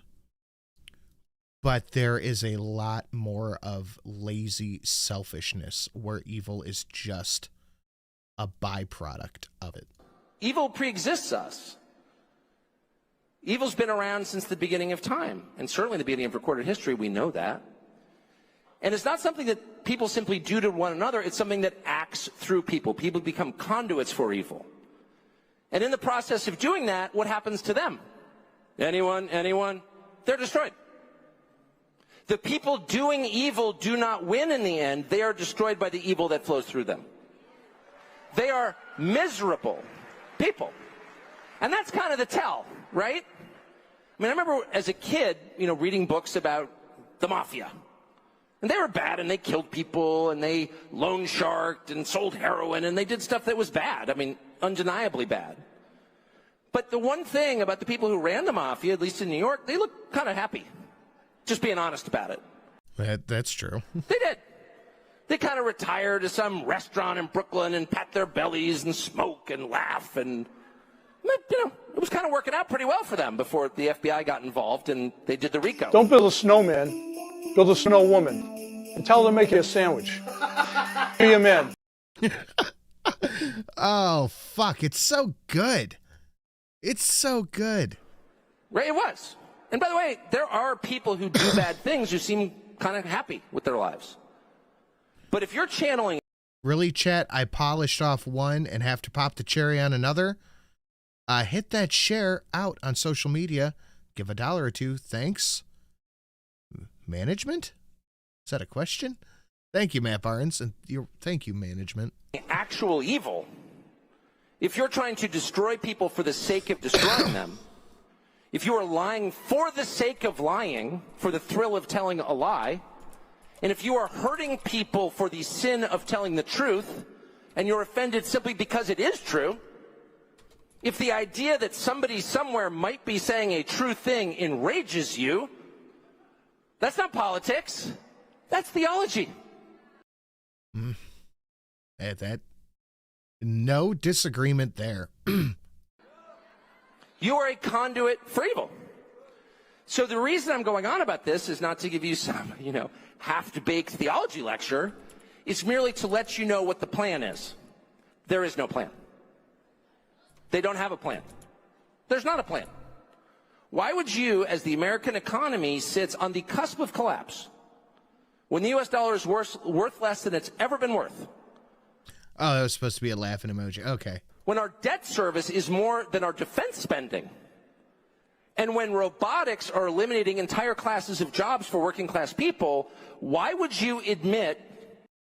Speaker 1: But there is a lot more of lazy selfishness where evil is just a byproduct of it.
Speaker 4: Evil preexists us. Evil's been around since the beginning of time, and certainly the beginning of recorded history, we know that. And it's not something that people simply do to one another, it's something that acts through people. People become conduits for evil. And in the process of doing that, what happens to them? Anyone? They're destroyed. The people doing evil do not win in the end. They are destroyed by the evil that flows through them. They are miserable people. And that's kind of the tell, right? I mean, I remember as a kid, reading books about the mafia. And they were bad, and they killed people, and they loan sharked and sold heroin, and they did stuff that was bad. I mean, undeniably bad. But the one thing about the people who ran the mafia, at least in New York, they look kind of happy. Just being honest about it.
Speaker 1: That's true.
Speaker 4: They did. They kind of retire to some restaurant in Brooklyn and pat their bellies and smoke and laugh. And, you know, it was kind of working out pretty well for them before the FBI got involved and they did the RICO.
Speaker 5: Don't build a snowman, build a snow woman. And tell her to make you a sandwich. Be a man.
Speaker 1: Oh, fuck. It's so good. It's so good.
Speaker 4: Right, it was. And by the way, there are people who do bad things who seem kind of happy with their lives. But if you're channeling...
Speaker 1: Really, chat? I polished off one and have to pop the cherry on another? Hit that share out on social media. Give $1 or $2. Thanks. Management? Is that a question? Thank you, Matt Barnes. And thank you, management.
Speaker 4: Actual evil. If you're trying to destroy people for the sake of destroying them, if you are lying for the sake of lying, for the thrill of telling a lie, and if you are hurting people for the sin of telling the truth, and you're offended simply because it is true, if the idea that somebody somewhere might be saying a true thing enrages you, that's not politics. That's theology.
Speaker 1: No disagreement there.
Speaker 4: You are a conduit for evil. So the reason I'm going on about this is not to give you some, half-baked theology lecture. It's merely to let you know what the plan is. There is no plan. They don't have a plan. There's not a plan. Why would you, as the American economy sits on the cusp of collapse, when the U.S. dollar is worth less than it's ever been worth?
Speaker 1: Oh, that was supposed to be a laughing emoji. Okay.
Speaker 4: When our debt service is more than our defense spending, and when robotics are eliminating entire classes of jobs for working class people, why would you admit...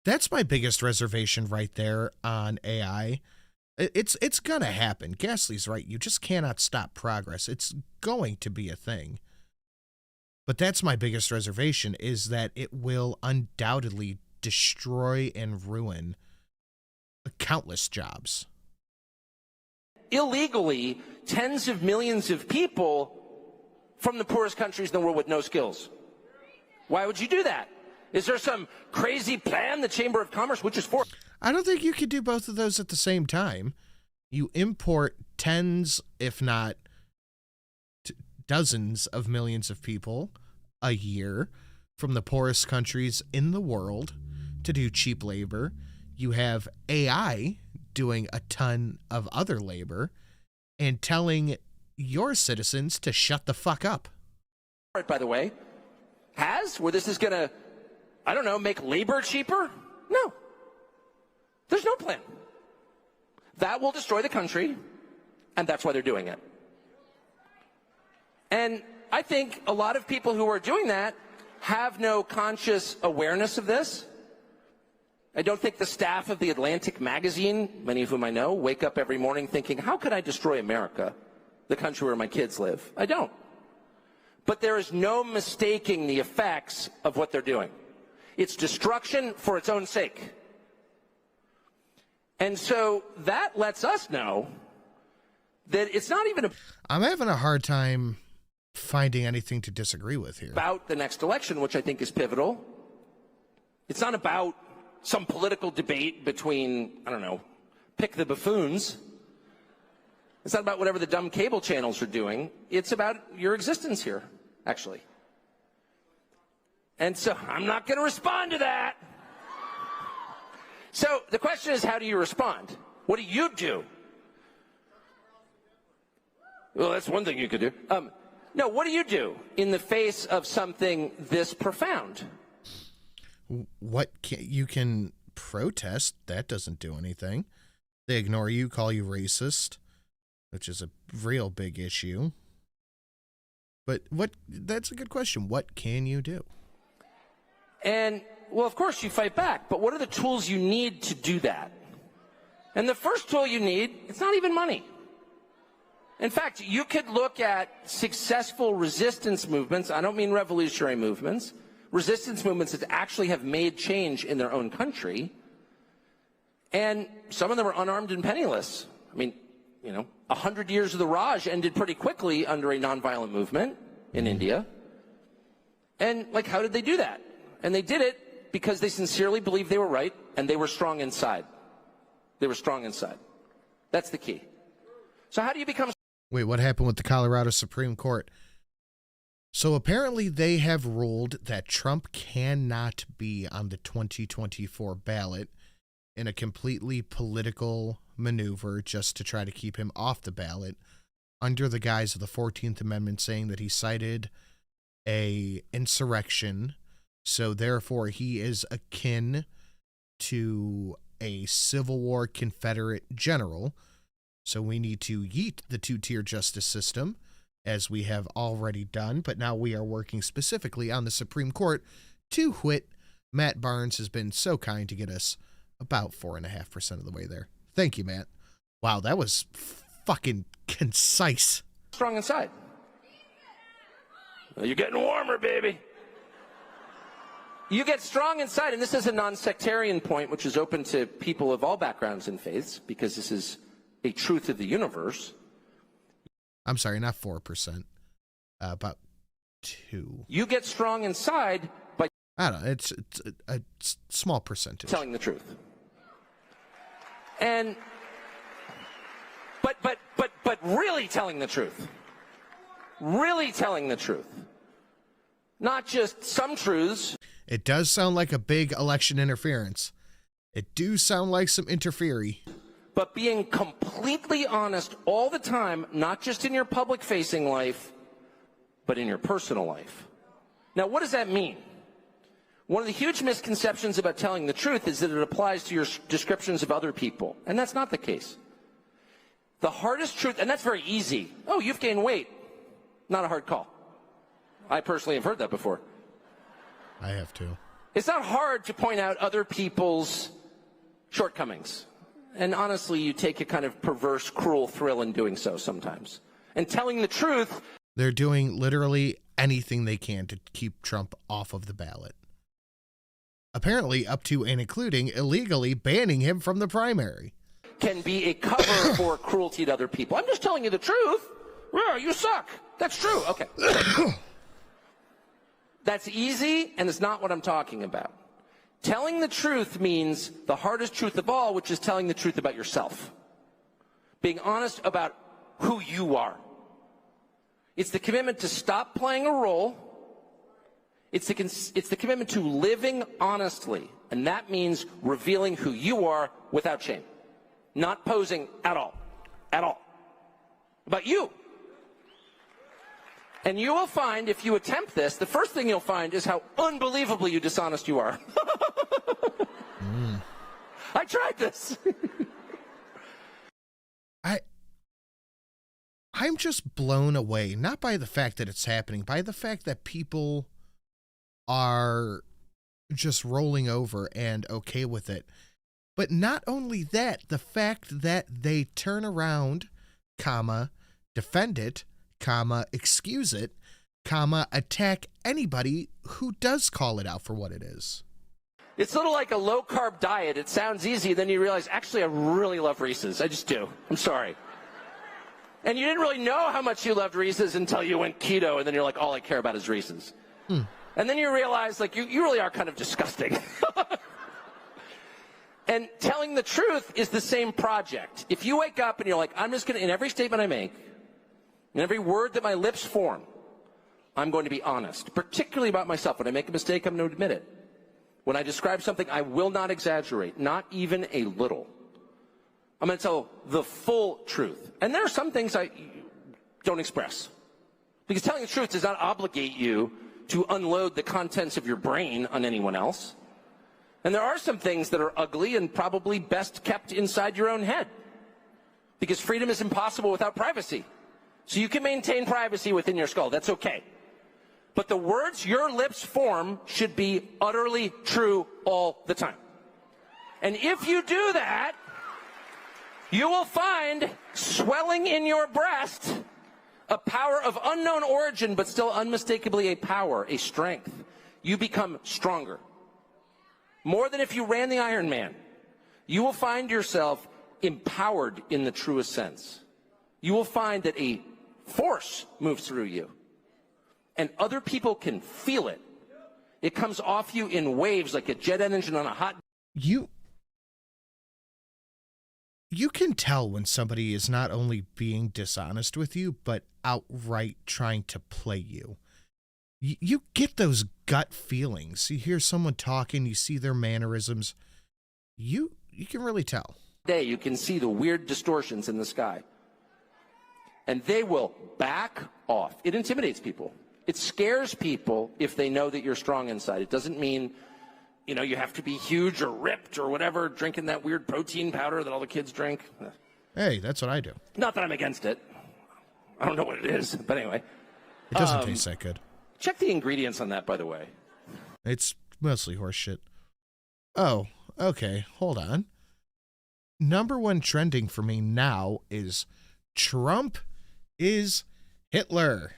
Speaker 1: That's my biggest reservation right there on AI. It's going to happen. Ghastly's right. You just cannot stop progress. It's going to be a thing. But that's my biggest reservation, is that it will undoubtedly destroy and ruin countless jobs.
Speaker 4: Illegally, tens of millions of people from the poorest countries in the world with no skills. Why would you do that? Is there some crazy plan the Chamber of Commerce, which is for...
Speaker 1: I don't think you could do both of those at the same time. You import tens, if not dozens of millions of people a year from the poorest countries in the world to do cheap labor. You have AI doing a ton of other labor and telling your citizens to shut the fuck up.
Speaker 4: By the way, where this is going to, I don't know, make labor cheaper? No. There's no plan. That will destroy the country, and that's why they're doing it. And I think a lot of people who are doing that have no conscious awareness of this. I don't think the staff of the Atlantic magazine, many of whom I know, wake up every morning thinking, how could I destroy America, the country where my kids live? I don't. But there is no mistaking the effects of what they're doing. It's destruction for its own sake. And so that lets us know that it's not even
Speaker 1: I'm having a hard time finding anything to disagree with here.
Speaker 4: About the next election, which I think is pivotal. It's not about some political debate between, I don't know, pick the buffoons. It's not about whatever the dumb cable channels are doing. It's about your existence here, actually. And so I'm not going to respond to that. So the question is, how do you respond? What do you do? Well, that's one thing you could do. No, what do you do in the face of something this profound?
Speaker 1: You can protest. That doesn't do anything. They ignore you, call you racist, which is a real big issue. But that's a good question. What can you do?
Speaker 4: And, well, of course you fight back, but what are the tools you need to do that? And the first tool you need, it's not even money. In fact, you could look at successful resistance movements, I don't mean revolutionary movements, resistance movements that actually have made change in their own country. And some of them are unarmed and penniless. I mean, 100 years of the Raj ended pretty quickly under a nonviolent movement in India. And, how did they do that? And they did it because they sincerely believed they were right, and they were strong inside. They were strong inside. That's the key. So how do you become...
Speaker 1: Wait, what happened with the Colorado Supreme Court? So apparently they have ruled that Trump cannot be on the 2024 ballot in a completely political maneuver just to try to keep him off the ballot under the guise of the 14th Amendment, saying that he cited a insurrection, so therefore he is akin to a Civil War Confederate general. So we need to yeet the two-tier justice system, as we have already done, but now we are working specifically on the Supreme Court, to whit Matt Barnes has been so kind to get us about 4.5% of the way there. Thank you, Matt. Wow, that was fucking concise.
Speaker 4: Strong inside. You're getting warmer, baby. You get strong inside, and this is a non-sectarian point, which is open to people of all backgrounds and faiths, because this is a truth of the universe.
Speaker 1: I'm sorry, not 4%. About 2.
Speaker 4: You get strong inside by...
Speaker 1: I don't know, it's a small percentage.
Speaker 4: Telling the truth. And... But really telling the truth. Really telling the truth. Not just some truths.
Speaker 1: It does sound like a big election interference. It do sound like some interfery.
Speaker 4: But being completely honest all the time, not just in your public-facing life, but in your personal life. Now, what does that mean? One of the huge misconceptions about telling the truth is that it applies to your descriptions of other people, and that's not the case. The hardest truth, and that's very easy. Oh, you've gained weight. Not a hard call. I personally have heard that before.
Speaker 1: I have too.
Speaker 4: It's not hard to point out other people's shortcomings. And honestly, you take a kind of perverse, cruel thrill in doing so sometimes. And telling the truth...
Speaker 1: They're doing literally anything they can to keep Trump off of the ballot. Apparently up to and including illegally banning him from the primary.
Speaker 4: Can be a cover for cruelty to other people. I'm just telling you the truth. Yeah, you suck. That's true. Okay. That's easy, and it's not what I'm talking about. Telling the truth means the hardest truth of all, which is telling the truth about yourself. Being honest about who you are. It's the commitment to stop playing a role. It's the commitment to living honestly, and that means revealing who you are without shame. Not posing at all. At all. About you. And you will find, if you attempt this, the first thing you'll find is how unbelievably dishonest you are. I tried this.
Speaker 1: I'm just blown away, not by the fact that it's happening, by the fact that people are just rolling over and okay with it. But not only that, the fact that they turn around, comma, defend it, comma, excuse it, comma, attack anybody who does call it out for what it is.
Speaker 4: It's sort of like a low-carb diet. It sounds easy, then you realize, actually, I really love Reese's. I just do. I'm sorry. And you didn't really know how much you loved Reese's until you went keto, and then you're like, all I care about is Reese's. And then you realize, like, you really are kind of disgusting. And telling the truth is the same project. If you wake up and you're like, I'm just going to, in every statement I make, in every word that my lips form, I'm going to be honest, particularly about myself. When I make a mistake, I'm going to admit it. When I describe something, I will not exaggerate, not even a little. I'm going to tell the full truth. And there are some things I don't express. Because telling the truth does not obligate you to unload the contents of your brain on anyone else. And there are some things that are ugly and probably best kept inside your own head. Because freedom is impossible without privacy. So you can maintain privacy within your skull. That's okay. But the words your lips form should be utterly true all the time. And if you do that, you will find swelling in your breast a power of unknown origin, but still unmistakably a power, a strength. you become stronger. More than if you ran the Iron Man. You will find yourself empowered in the truest sense. You will find that a force moves through you, and other people can feel it. It comes off you in waves like a jet engine on a hot...
Speaker 1: You can tell when somebody is not only being dishonest with you, but outright trying to play you. You get those gut feelings. You hear someone talking, you see their mannerisms. You can really tell.
Speaker 4: You can see the weird distortions in the sky. And they will back off. It intimidates people. It scares people if they know that you're strong inside. It doesn't mean, you know, you have to be huge or ripped or whatever, drinking that weird protein powder that all the kids drink.
Speaker 1: Hey, that's what I do.
Speaker 4: Not that I'm against it. I don't know what it is, but anyway.
Speaker 1: It doesn't taste that good.
Speaker 4: Check the ingredients on that, by the way.
Speaker 1: It's mostly horse shit. Oh, okay. Hold on. Number one trending for me now is Trump is Hitler.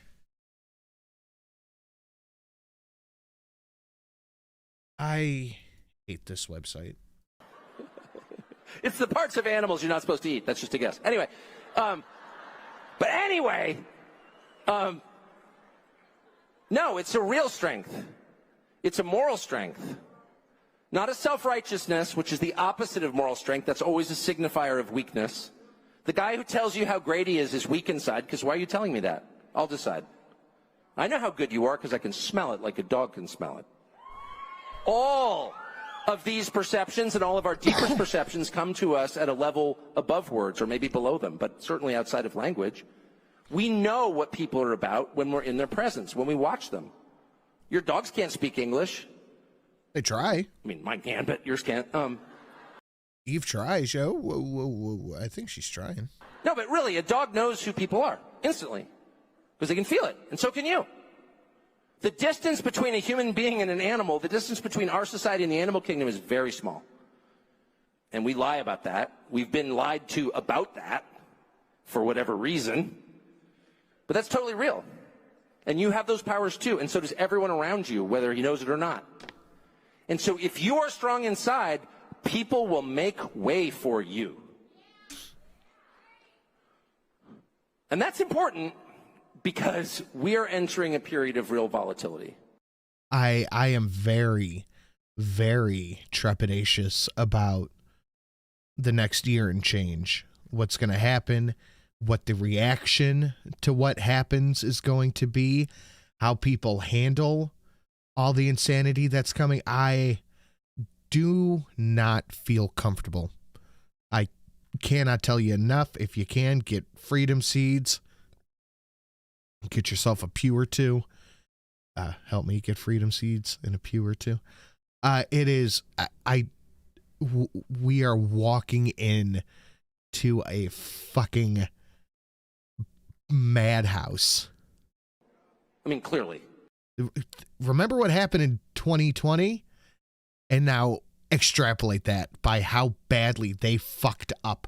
Speaker 1: I hate this website.
Speaker 4: It's the parts of animals you're not supposed to eat. That's just a guess. Anyway, no, it's a real strength. It's a moral strength. Not a self-righteousness, which is the opposite of moral strength. That's always a signifier of weakness. The guy who tells you how great he is weak inside, because why are you telling me that? I'll decide. I know how good you are because I can smell it like a dog can smell it. All of these perceptions and all of our deepest perceptions come to us at a level above words, or maybe below them, but certainly outside of language. We know what people are about when we're in their presence, when we watch them. Your dogs can't speak English.
Speaker 1: They try.
Speaker 4: I mean, mine can, but yours can't.
Speaker 1: Eve tries, yo. Whoa. I think she's trying.
Speaker 4: No, but really, a dog knows who people are instantly because they can feel it, and so can you. The distance between a human being and an animal, the distance between our society and the animal kingdom is very small. And we lie about that. We've been lied to about that for whatever reason. But that's totally real. And you have those powers too, and so does everyone around you, whether he knows it or not. And so if you are strong inside, people will make way for you. And that's important because we are entering a period of real volatility.
Speaker 1: I am very, very trepidatious about the next year and change. What's going to happen, what the reaction to what happens is going to be, how people handle all the insanity that's coming. I do not feel comfortable. I cannot tell you enough. If you can, get freedom seeds. Get yourself a pew or two. Help me get freedom seeds and a pew or two. We are walking in to a fucking madhouse.
Speaker 4: I mean, clearly.
Speaker 1: Remember what happened in 2020? And now extrapolate that by how badly they fucked up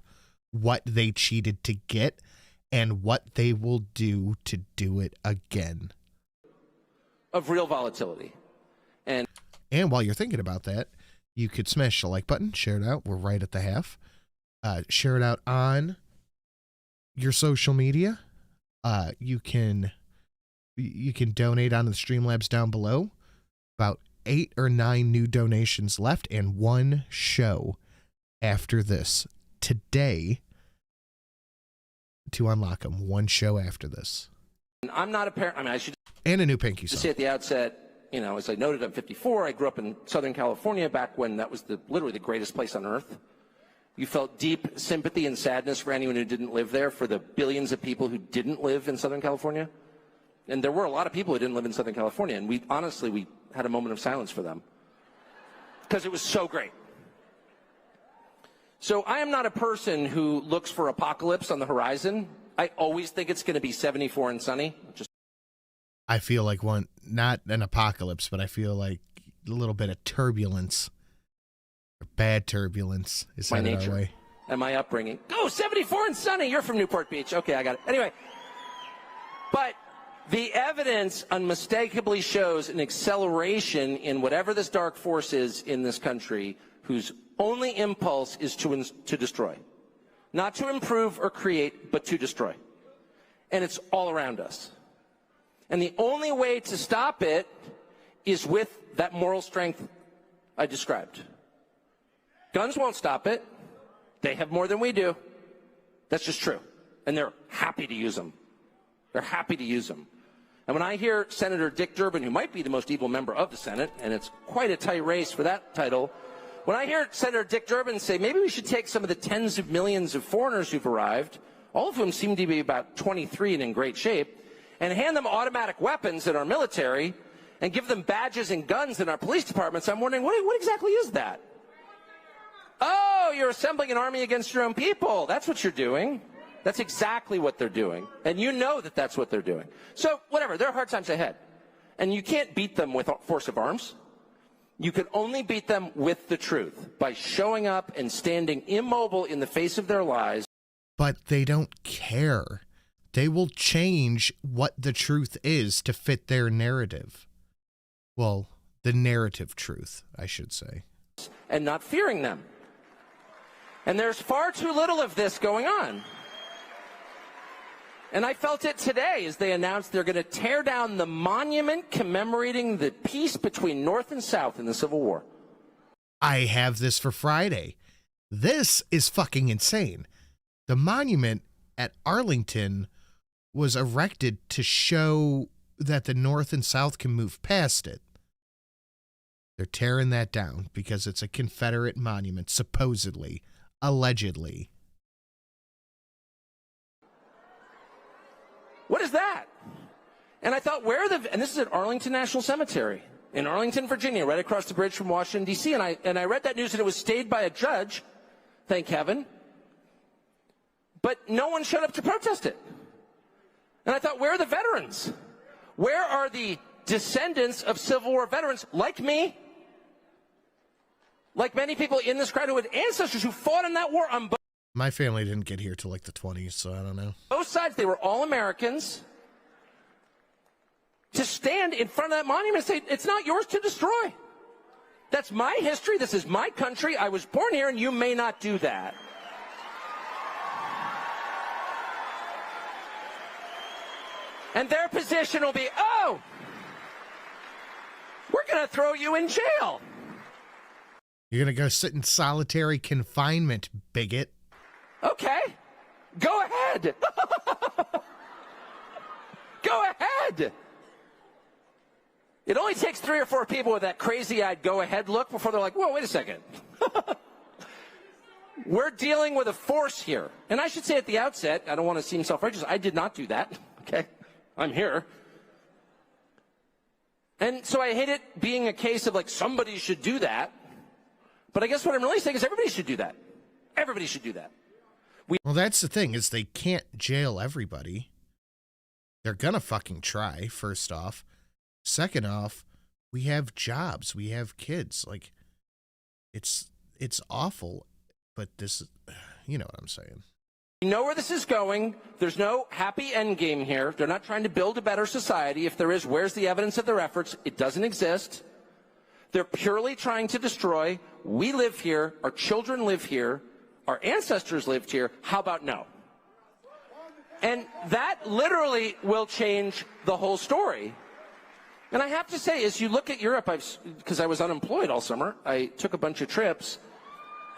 Speaker 1: what they cheated to get and what they will do to do it again.
Speaker 4: Of real volatility. And
Speaker 1: while you're thinking about that, you could smash the like button, share it out. We're right at the half. Share it out on your social media. You can donate on the Streamlabs down below. About 8 or 9 new donations left and one show after this today to unlock them. One show after this.
Speaker 4: I'm not a parent. I mean, I should.
Speaker 1: And a new Pinky song.
Speaker 4: Say at the outset, you know, as I noted, I'm 54. I grew up in Southern California back when that was literally the greatest place on earth. You felt deep sympathy and sadness for anyone who didn't live there, for the billions of people who didn't live in Southern California. And there were a lot of people who didn't live in Southern California, and we had a moment of silence for them because it was so great. So I am not a person who looks for apocalypse on the horizon. I always think it's going to be 74 and sunny.
Speaker 1: I feel like not an apocalypse, but I feel like a little bit of turbulence. Bad turbulence is
Speaker 4: my
Speaker 1: headed
Speaker 4: nature
Speaker 1: our way.
Speaker 4: and my upbringing. Oh, 74 and sunny. You're from Newport Beach. Okay, I got it. Anyway, but The evidence unmistakably shows an acceleration in whatever this dark force is in this country, whose only impulse is to destroy. Not to improve or create, but to destroy. And it's all around us. And the only way to stop it is with that moral strength I described. Guns won't stop it. They have more than we do. That's just true. And they're happy to use them. They're happy to use them. And when I hear Senator Dick Durbin, who might be the most evil member of the Senate, and it's quite a tight race for that title, when I hear Senator Dick Durbin say, maybe we should take some of the tens of millions of foreigners who've arrived, all of whom seem to be about 23 and in great shape, and hand them automatic weapons in our military, and give them badges and guns in our police departments, I'm wondering, what exactly is that? Oh, you're assembling an army against your own people. That's what you're doing. That's exactly what they're doing. And you know that that's what they're doing. So, whatever, there are hard times ahead. And you can't beat them with force of arms. You can only beat them with the truth, by showing up and standing immobile in the face of their lies.
Speaker 1: But they don't care. They will change what the truth is to fit their narrative. Well, the narrative truth, I should say.
Speaker 4: And not fearing them. And there's far too little of this going on. And I felt it today as they announced they're going to tear down the monument commemorating the peace between North and South in the Civil War.
Speaker 1: I have this for Friday. This is fucking insane. The monument at Arlington was erected to show that the North and South can move past it. They're tearing that down because it's a Confederate monument, supposedly, allegedly.
Speaker 4: What is that? And I thought, and this is at Arlington National Cemetery in Arlington, Virginia, right across the bridge from Washington, D.C. And I read that news and it was stayed by a judge, thank heaven. But no one showed up to protest it. And I thought, where are the veterans? Where are the descendants of Civil War veterans like me? Like many people in this crowd who had ancestors who fought in that war on both.
Speaker 1: My family didn't get here till like the 20s, so I don't know.
Speaker 4: Both sides, they were all Americans. To stand in front of that monument and say, it's not yours to destroy. That's my history. This is my country. I was born here, and you may not do that. And their position will be, oh, we're going to throw you in jail.
Speaker 1: You're going to go sit in solitary confinement, bigot.
Speaker 4: Okay, go ahead. Go ahead. It only takes 3 or 4 people with that crazy-eyed go-ahead look before they're like, whoa, wait a second. We're dealing with a force here. And I should say at the outset, I don't want to seem self-righteous, I did not do that, okay? I'm here. And so I hate it being a case of like somebody should do that. But I guess what I'm really saying is everybody should do that. Everybody should do that.
Speaker 1: Well, that's the thing, is they can't jail everybody. They're gonna fucking try, first off. Second off, we have jobs, we have kids. Like, it's awful, but this, you know what I'm saying.
Speaker 4: You know where this is going. There's no happy end game here. They're not trying to build a better society. If there is, where's the evidence of their efforts? It doesn't exist. They're purely trying to destroy. We live here. Our children live here. Our ancestors lived here. How about no? And that literally will change the whole story. And I have to say, as you look at Europe, because I was unemployed all summer, I took a bunch of trips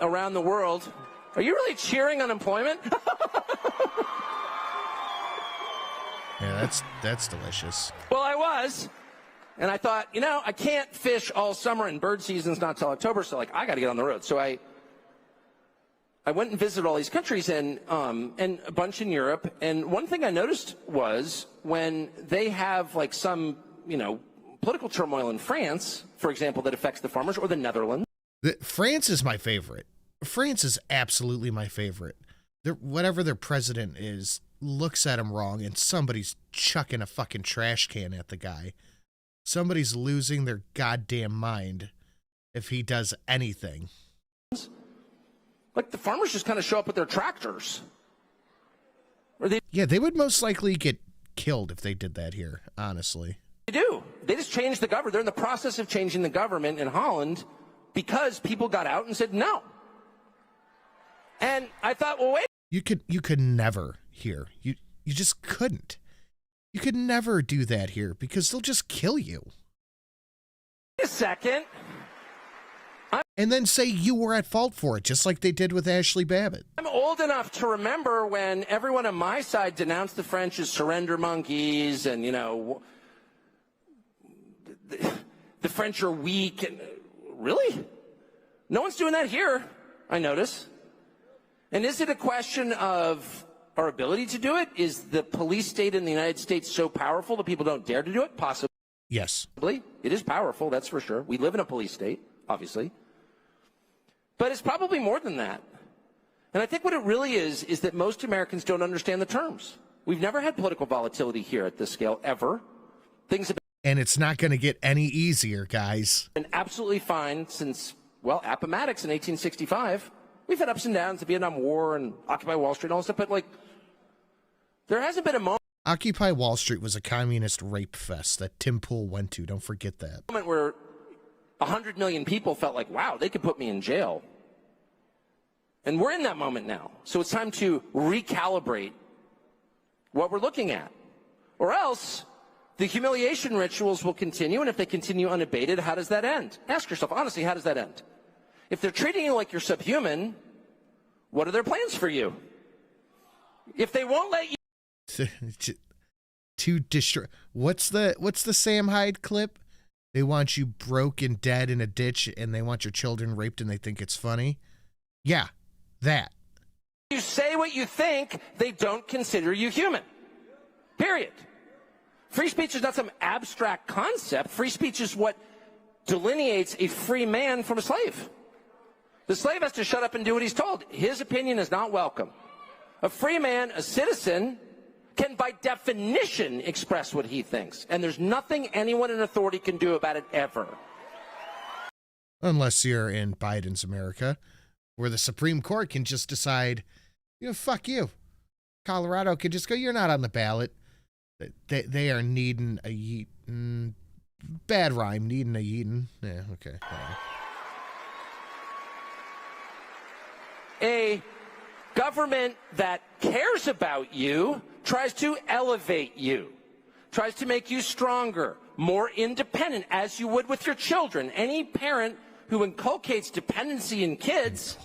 Speaker 4: around the world. Are you really cheering unemployment?
Speaker 1: Yeah, that's delicious.
Speaker 4: Well, I was. And I thought, you know, I can't fish all summer and bird season's not till October, so like I got to get on the road. So I went and visited all these countries and a bunch in Europe. And one thing I noticed was when they have like some, you know, political turmoil in France, for example, that affects the farmers, or the Netherlands.
Speaker 1: France is my favorite. France is absolutely my favorite. Whatever their president is looks at him wrong, and somebody's chucking a fucking trash can at the guy. Somebody's losing their goddamn mind if he does anything.
Speaker 4: Like the farmers just kind of show up with their tractors.
Speaker 1: Yeah, they would most likely get killed if they did that here, honestly.
Speaker 4: They do. They just changed the government. They're in the process of changing the government in Holland because people got out and said no. And I thought, well, wait.
Speaker 1: You could never here. You just couldn't. You could never do that here because they'll just kill you.
Speaker 4: Wait a second.
Speaker 1: And then say you were at fault for it, just like they did with Ashley Babbitt.
Speaker 4: I'm old enough to remember when everyone on my side denounced the French as surrender monkeys and, you know, the French are weak. And really? No one's doing that here, I notice. And is it a question of our ability to do it? Is the police state in the United States so powerful that people don't dare to do it? Possibly.
Speaker 1: Yes.
Speaker 4: It is powerful, that's for sure. We live in a police state, obviously. But it's probably more than that. And I think what it really is that most Americans don't understand the terms. We've never had political volatility here at this scale, ever. Things have
Speaker 1: And it's not going to get any easier, guys.
Speaker 4: been absolutely fine since, well, Appomattox in 1865. We've had ups and downs, the Vietnam War and Occupy Wall Street and all that stuff, but, like, there hasn't been a moment
Speaker 1: Occupy Wall Street was a communist rape fest that Tim Pool went to. Don't forget that.
Speaker 4: Where 100 million people felt like, wow, they could put me in jail. And we're in that moment now. So it's time to recalibrate what we're looking at. Or else the humiliation rituals will continue, and if they continue unabated, how does that end? Ask yourself, honestly, how does that end? If they're treating you like you're subhuman, what are their plans for you? If they won't let you
Speaker 1: to destroy, what's the Sam Hyde clip? They want you broke and dead in a ditch, and they want your children raped, and they think it's funny. Yeah, that.
Speaker 4: You say what you think, they don't consider you human. Period. Free speech is not some abstract concept. Free speech is what delineates a free man from a slave. The slave has to shut up and do what he's told. His opinion is not welcome. A free man, a citizen, can by definition express what he thinks. And there's nothing anyone in authority can do about it ever.
Speaker 1: Unless you're in Biden's America, where the Supreme Court can just decide, you know, fuck you. Colorado could just go, you're not on the ballot. They are needing a yeetin. Bad rhyme, needing a yeetin. Yeah, okay.
Speaker 4: A government that cares about you tries to elevate you, tries to make you stronger, more independent, as you would with your children. Any parent who inculcates dependency in kids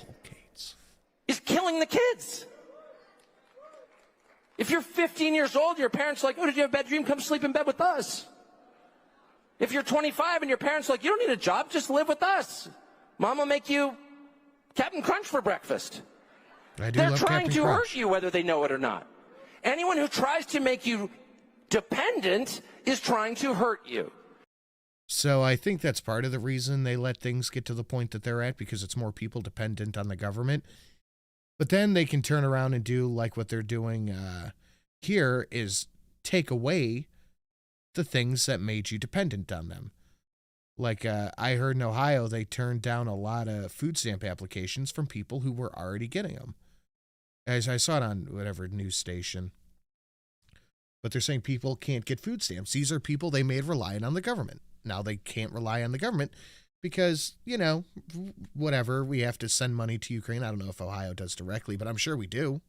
Speaker 4: is killing the kids. If you're 15 years old, your parents are like, oh, did you have a bad dream? Come sleep in bed with us. If you're 25 and your parents are like, you don't need a job, just live with us. Mom will make you Captain Crunch for breakfast. They're trying to hurt you whether they know it or not. Anyone who tries to make you dependent is trying to hurt you.
Speaker 1: So I think that's part of the reason they let things get to the point that they're at, because it's more people dependent on the government. But then they can turn around and do like what they're doing here, is take away the things that made you dependent on them. Like I heard in Ohio, they turned down a lot of food stamp applications from people who were already getting them. As I saw it on whatever news station. But they're saying people can't get food stamps. These are people they made relying on the government. Now they can't rely on the government because, you know, whatever, we have to send money to Ukraine. I don't know if Ohio does directly, but I'm sure we do.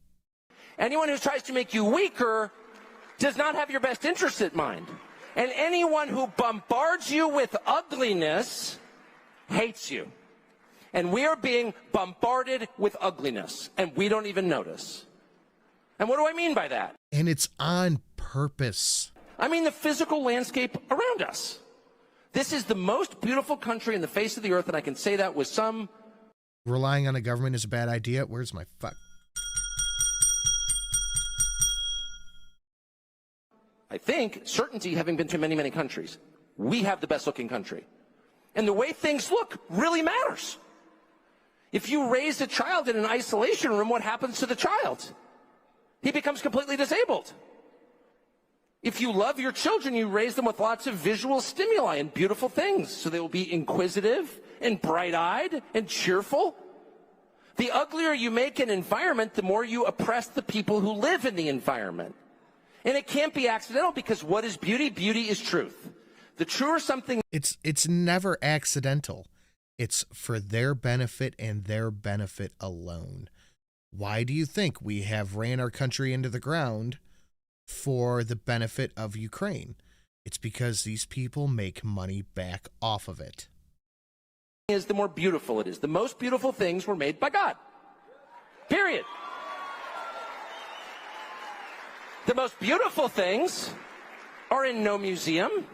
Speaker 4: Anyone who tries to make you weaker does not have your best interests at mind. And anyone who bombards you with ugliness hates you. And we are being bombarded with ugliness, and we don't even notice. And what do I mean by that?
Speaker 1: And it's on purpose.
Speaker 4: I mean the physical landscape around us. This is the most beautiful country in the face of the earth, and I can say that with some...
Speaker 1: Relying on the government is a bad idea? Where's my fuck?
Speaker 4: I think certainty, having been to many, many countries, we have the best looking country. And the way things look really matters. If you raise a child in an isolation room, what happens to the child? He becomes completely disabled. If you love your children, you raise them with lots of visual stimuli and beautiful things, so they will be inquisitive and bright-eyed and cheerful. The uglier you make an environment, the more you oppress the people who live in the environment. And it can't be accidental, because what is beauty? Beauty is truth. The truer something...
Speaker 1: It's never accidental. It's for their benefit and their benefit alone. Why do you think we have ran our country into the ground for the benefit of Ukraine? It's because these people make money back off of it.
Speaker 4: ...is the more beautiful it is. The most beautiful things were made by God. Period. The most beautiful things are in no museum.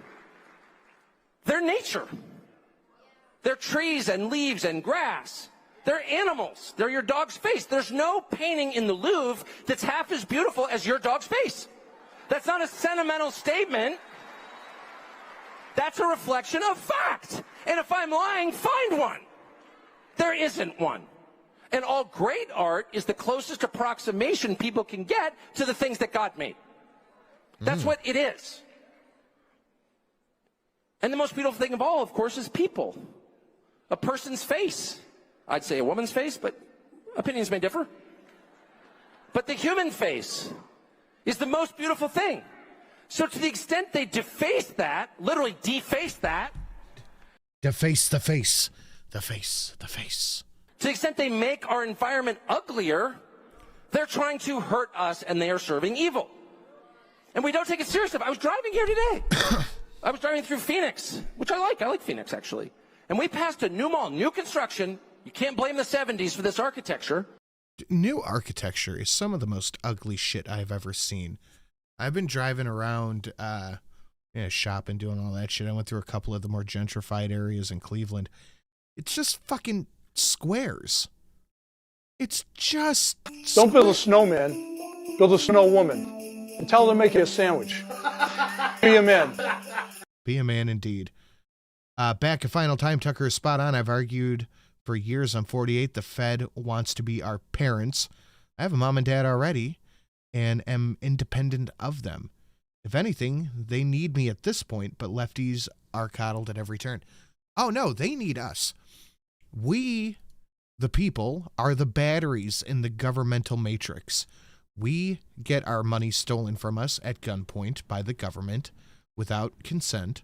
Speaker 4: They're nature. They're trees and leaves and grass. They're animals. They're your dog's face. There's no painting in the Louvre that's half as beautiful as your dog's face. That's not a sentimental statement. That's a reflection of fact. And if I'm lying, find one. There isn't one. And all great art is the closest approximation people can get to the things that God made. That's what it is. And the most beautiful thing of all, of course, is people. A person's face. I'd say a woman's face, but opinions may differ. But the human face is the most beautiful thing. So to the extent they deface that, literally deface that.
Speaker 1: Deface the face. The face. The face.
Speaker 4: To the extent they make our environment uglier, they're trying to hurt us, and they are serving evil. And we don't take it seriously. I was driving here today. I was driving through Phoenix, which I like. I like Phoenix, actually. And we passed a new mall, new construction. You can't blame the 70s for this architecture.
Speaker 1: New architecture is some of the most ugly shit I've ever seen. I've been driving around, shopping, doing all that shit. I went through a couple of the more gentrified areas in Cleveland. It's just fucking squares. It's just...
Speaker 5: Don't build a snowman. Build a snow woman. And tell her to make you a sandwich. Be a man.
Speaker 1: Be a man indeed. Back a final time, Tucker is spot on. I've argued for years I'm 48. The Fed wants to be our parents. I have a mom and dad already and am independent of them. If anything, they need me at this point, but lefties are coddled at every turn. Oh no, they need us. We, the people, are the batteries in the governmental matrix. We get our money stolen from us at gunpoint by the government without consent.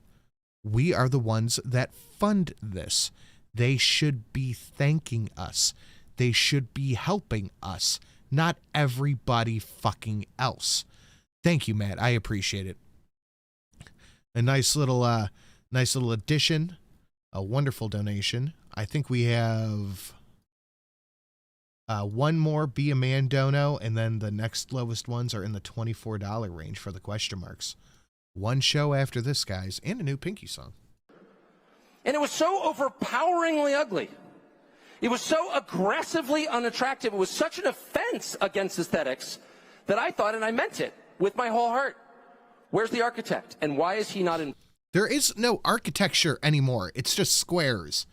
Speaker 1: We are the ones that fund this. They should be thanking us. They should be helping us, not everybody fucking else. Thank you, Matt. I appreciate it. A nice little addition, a wonderful donation. I think we have one more Be a Man dono, and then the next lowest ones are in the $24 range for the question marks. One show after this, guys, and a new Pinky song.
Speaker 4: And it was so overpoweringly ugly. It was so aggressively unattractive. It was such an offense against aesthetics that I thought, and I meant it with my whole heart, where's the architect? And why is he not in...
Speaker 1: There is no architecture anymore. It's just squares.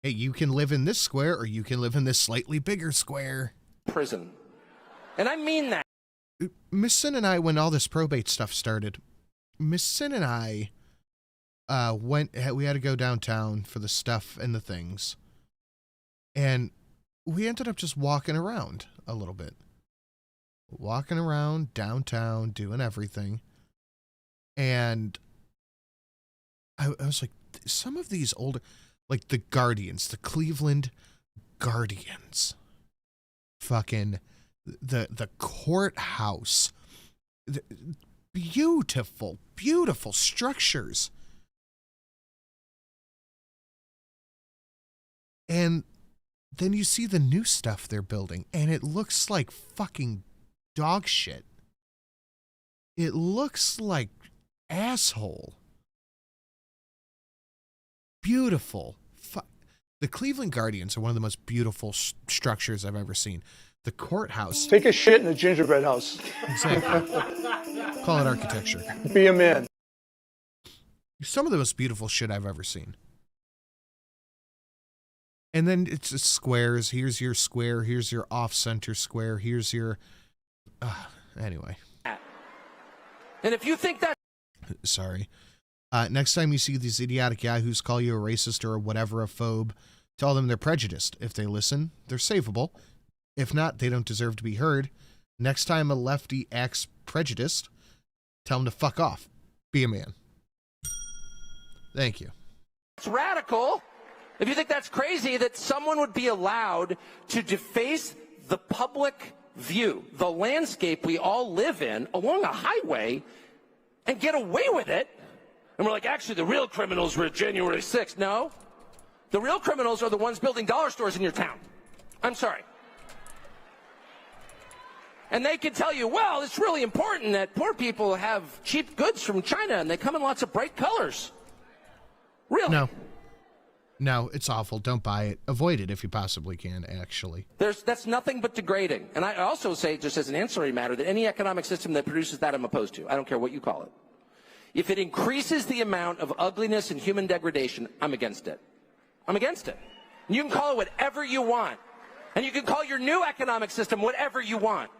Speaker 1: Hey, you can live in this square, or you can live in this slightly bigger square.
Speaker 4: Prison. And I mean that.
Speaker 1: Miss Sin and I, when all this probate stuff started, Miss Sin and I we had to go downtown for the stuff and the things. And we ended up just walking around a little bit. Walking around downtown, doing everything. And I was like, some of these older, like the Guardians, the Cleveland Guardians, fucking the courthouse, beautiful, beautiful structures. And then you see the new stuff they're building, and it looks like fucking dog shit. It looks like asshole. Beautiful. The Cleveland Guardians are one of the most beautiful structures I've ever seen. The courthouse.
Speaker 5: Take a shit in a gingerbread house.
Speaker 1: Exactly. Call it architecture.
Speaker 5: Be a man.
Speaker 1: Some of the most beautiful shit I've ever seen. And then it's just squares. Here's your square. Here's your off-center square. Here's your... anyway.
Speaker 4: And if you think that...
Speaker 1: Sorry. Next time you see these idiotic yahoos call you a racist or whatever, a phobe, tell them they're prejudiced. If they listen, they're savable. If not, they don't deserve to be heard. Next time a lefty acts prejudiced, Tell him to fuck off. Be a man. Thank you.
Speaker 4: It's radical. If you think that's crazy, that someone would be allowed to deface the public view, the landscape we all live in, along a highway, and get away with it. And we're like, actually, the real criminals were January 6th. No. The real criminals are the ones building dollar stores in your town. I'm sorry. And they can tell you, well, it's really important that poor people have cheap goods from China, and they come in lots of bright colors. Really?
Speaker 1: No. No, it's awful. Don't buy it. Avoid it if you possibly can, actually.
Speaker 4: That's nothing but degrading. And I also say, just as an ancillary matter, that any economic system that produces that, I'm opposed to. I don't care what you call it. If it increases the amount of ugliness and human degradation, I'm against it. I'm against it. And you can call it whatever you want. And you can call your new economic system whatever you want.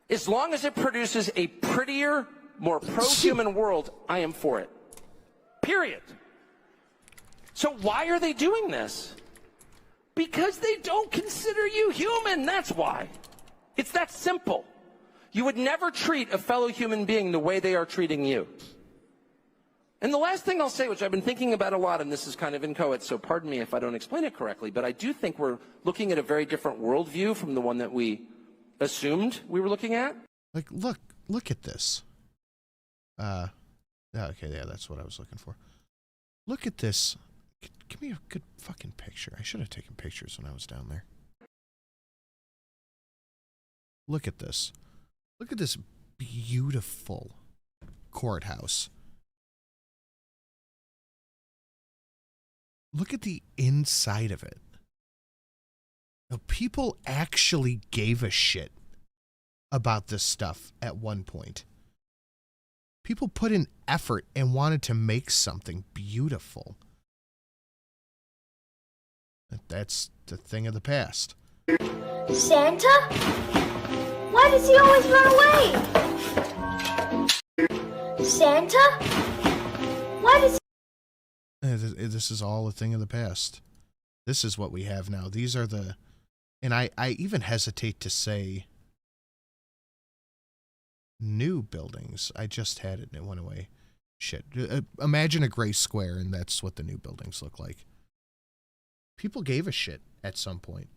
Speaker 4: As long as it produces a prettier, more pro-human world, I am for it. Period. So why are they doing this? Because they don't consider you human, that's why. It's that simple. You would never treat a fellow human being the way they are treating you. And the last thing I'll say, which I've been thinking about a lot, and this is kind of inchoate, so pardon me if I don't explain it correctly, but I do think we're looking at a very different worldview from the one that we assumed we were looking at.
Speaker 1: Like, look at this. Okay, yeah, that's what I was looking for. Look at this. Give me a good fucking picture. I should have taken pictures when I was down there. Look at this. Look at this beautiful courthouse. Look at the inside of it. Now, people actually gave a shit about this stuff at one point. People put in effort and wanted to make something beautiful. That's the thing of the past.
Speaker 7: Santa? Why does he always run away? Santa? Why does
Speaker 1: This is all a thing of the past. This is what we have now. These are the... And I even hesitate to say new buildings. I just had it and it went away. Shit. Imagine a gray square and that's what the new buildings look like. People gave a shit at some point.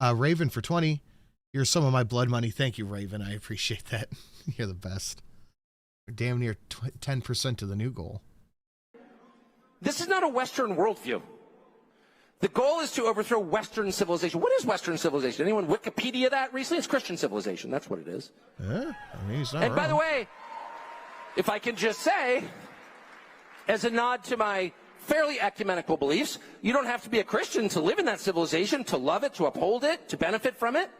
Speaker 1: Raven for 20. Here's some of my blood money. Thank you, Raven. I appreciate that. You're the best. We're damn near 10% of the new goal.
Speaker 4: This is not a Western worldview. The goal is to overthrow Western civilization. What is Western civilization? Anyone Wikipedia that recently? It's Christian civilization. That's what it is.
Speaker 1: Yeah, I mean, he's not
Speaker 4: and
Speaker 1: wrong.
Speaker 4: by the way, if I can just say, as a nod to my fairly ecumenical beliefs, you don't have to be a Christian to live in that civilization, to love it, to uphold it, to benefit from it.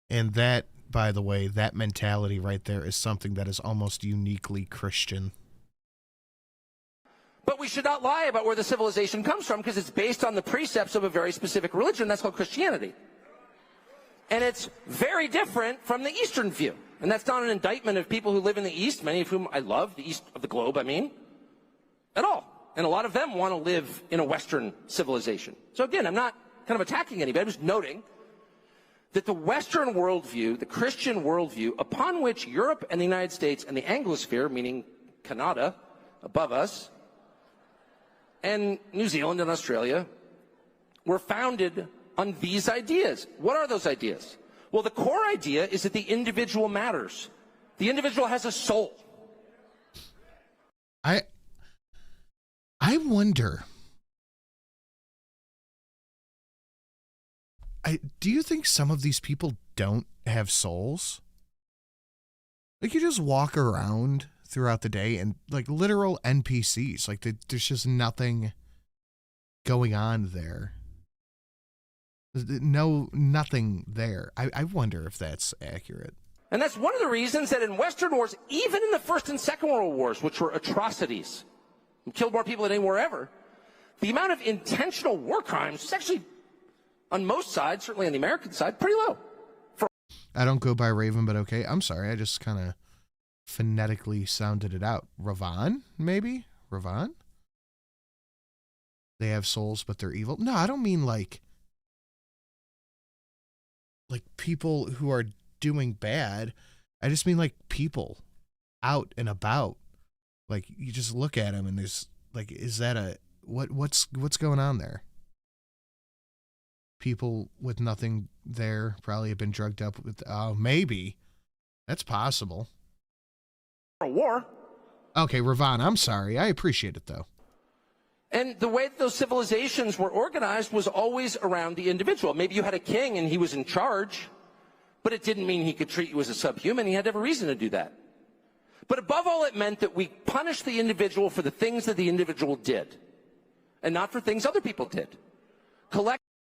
Speaker 1: And that, by the way, that mentality right there is something that is almost uniquely Christian.
Speaker 4: But we should not lie about where the civilization comes from because it's based on the precepts of a very specific religion. That's called Christianity. And it's very different from the Eastern view. And that's not an indictment of people who live in the East, many of whom I love, the East of the globe, I mean, at all. And a lot of them want to live in a Western civilization. So again, I'm not kind of attacking anybody. I'm just noting that the Western worldview, the Christian worldview, upon which Europe and the United States and the Anglosphere, meaning Canada, above us, and New Zealand and Australia, were founded on these ideas. What are those ideas? Well, the core idea is that the individual matters. The individual has a soul.
Speaker 1: I wonder... do you think some of these people don't have souls? Like, you just walk around throughout the day and, like, literal NPCs. Like, there's just nothing going on there. No, nothing there. I wonder if that's accurate.
Speaker 4: And that's one of the reasons that in Western wars, even in the First and Second World Wars, which were atrocities, and killed more people than anywhere ever, the amount of intentional war crimes is actually, on most sides, certainly on the American side, pretty low.
Speaker 1: I don't go by Raven, but okay. I'm sorry. I just kind of phonetically sounded it out. Ravan, maybe? Ravan? They have souls, but they're evil? No, I don't mean like like people who are doing bad. I just mean like people out and about. Like you just look at them and there's like, is that a what's going on there? People with nothing there probably have been drugged up with. Maybe that's possible.
Speaker 4: A war.
Speaker 1: Okay, Ravon, I'm sorry. I appreciate it though.
Speaker 4: And the way that those civilizations were organized was always around the individual. Maybe you had a king and he was in charge, but it didn't mean he could treat you as a subhuman. He had to have a reason to do that. But above all, it meant that we punished the individual for the things that the individual did, and not for things other people did.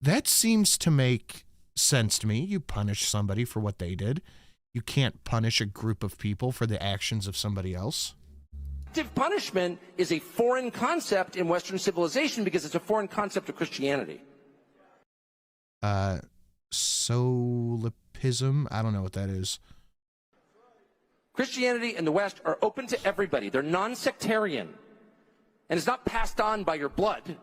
Speaker 1: That seems to make sense to me. You punish somebody for what they did. You can't punish a group of people for the actions of somebody else.
Speaker 4: Collective punishment is a foreign concept in Western civilization because it's a foreign concept of Christianity.
Speaker 1: Solipsism? I don't know what that is.
Speaker 4: Christianity and the West are open to everybody. They're non-sectarian. And it's not passed on by your blood.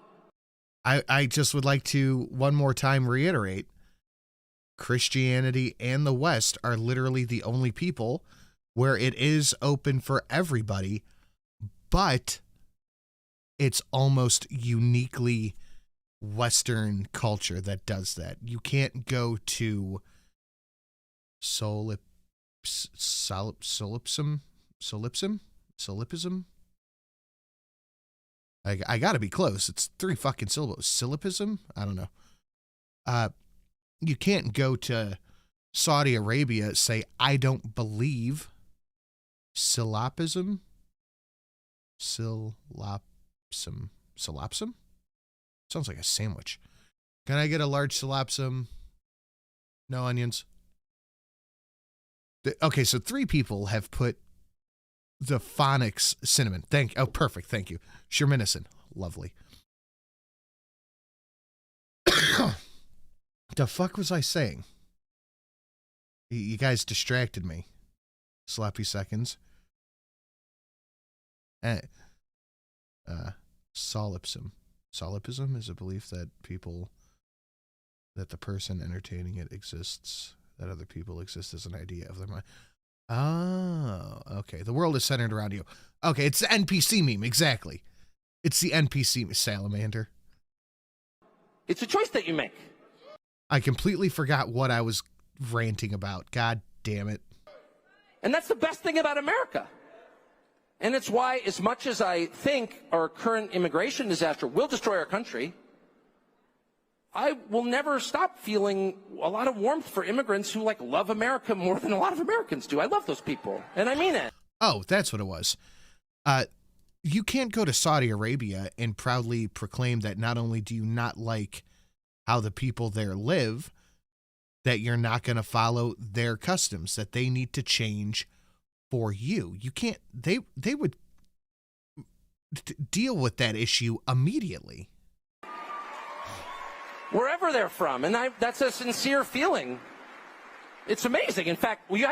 Speaker 1: I just would like to one more time reiterate, Christianity and the West are literally the only people where it is open for everybody, but it's almost uniquely Western culture that does that. You can't go to solipsism. I gotta be close. It's 3 fucking syllables. Solipsism? I don't know. You can't go to Saudi Arabia, say, I don't believe. Solipsism? Solipsism? Sounds like a sandwich. Can I get a large solipsism? No onions? Okay, so 3 people have put the phonics cinnamon. Perfect. Thank you. Sherminicin. Lovely. The fuck was I saying? You guys distracted me. Sloppy seconds. Solipsism. Solipsism is a belief that the person entertaining it exists, that other people exist as an idea of their mind. Oh, okay. The world is centered around you. Okay, it's the NPC meme, exactly. It's the NPC salamander.
Speaker 4: It's a choice that you make.
Speaker 1: I completely forgot what I was ranting about. God damn it.
Speaker 4: And that's the best thing about America. And it's why, as much as I think our current immigration disaster will destroy our country, I will never stop feeling a lot of warmth for immigrants who love America more than a lot of Americans do. I love those people, and I mean it.
Speaker 1: Oh, that's what it was. You can't go to Saudi Arabia and proudly proclaim that not only do you not like how the people there live, that you're not going to follow their customs, that they need to change for you. You can't, they would deal with that issue immediately.
Speaker 4: Wherever they're from, and that's a sincere feeling. It's amazing. In fact, you've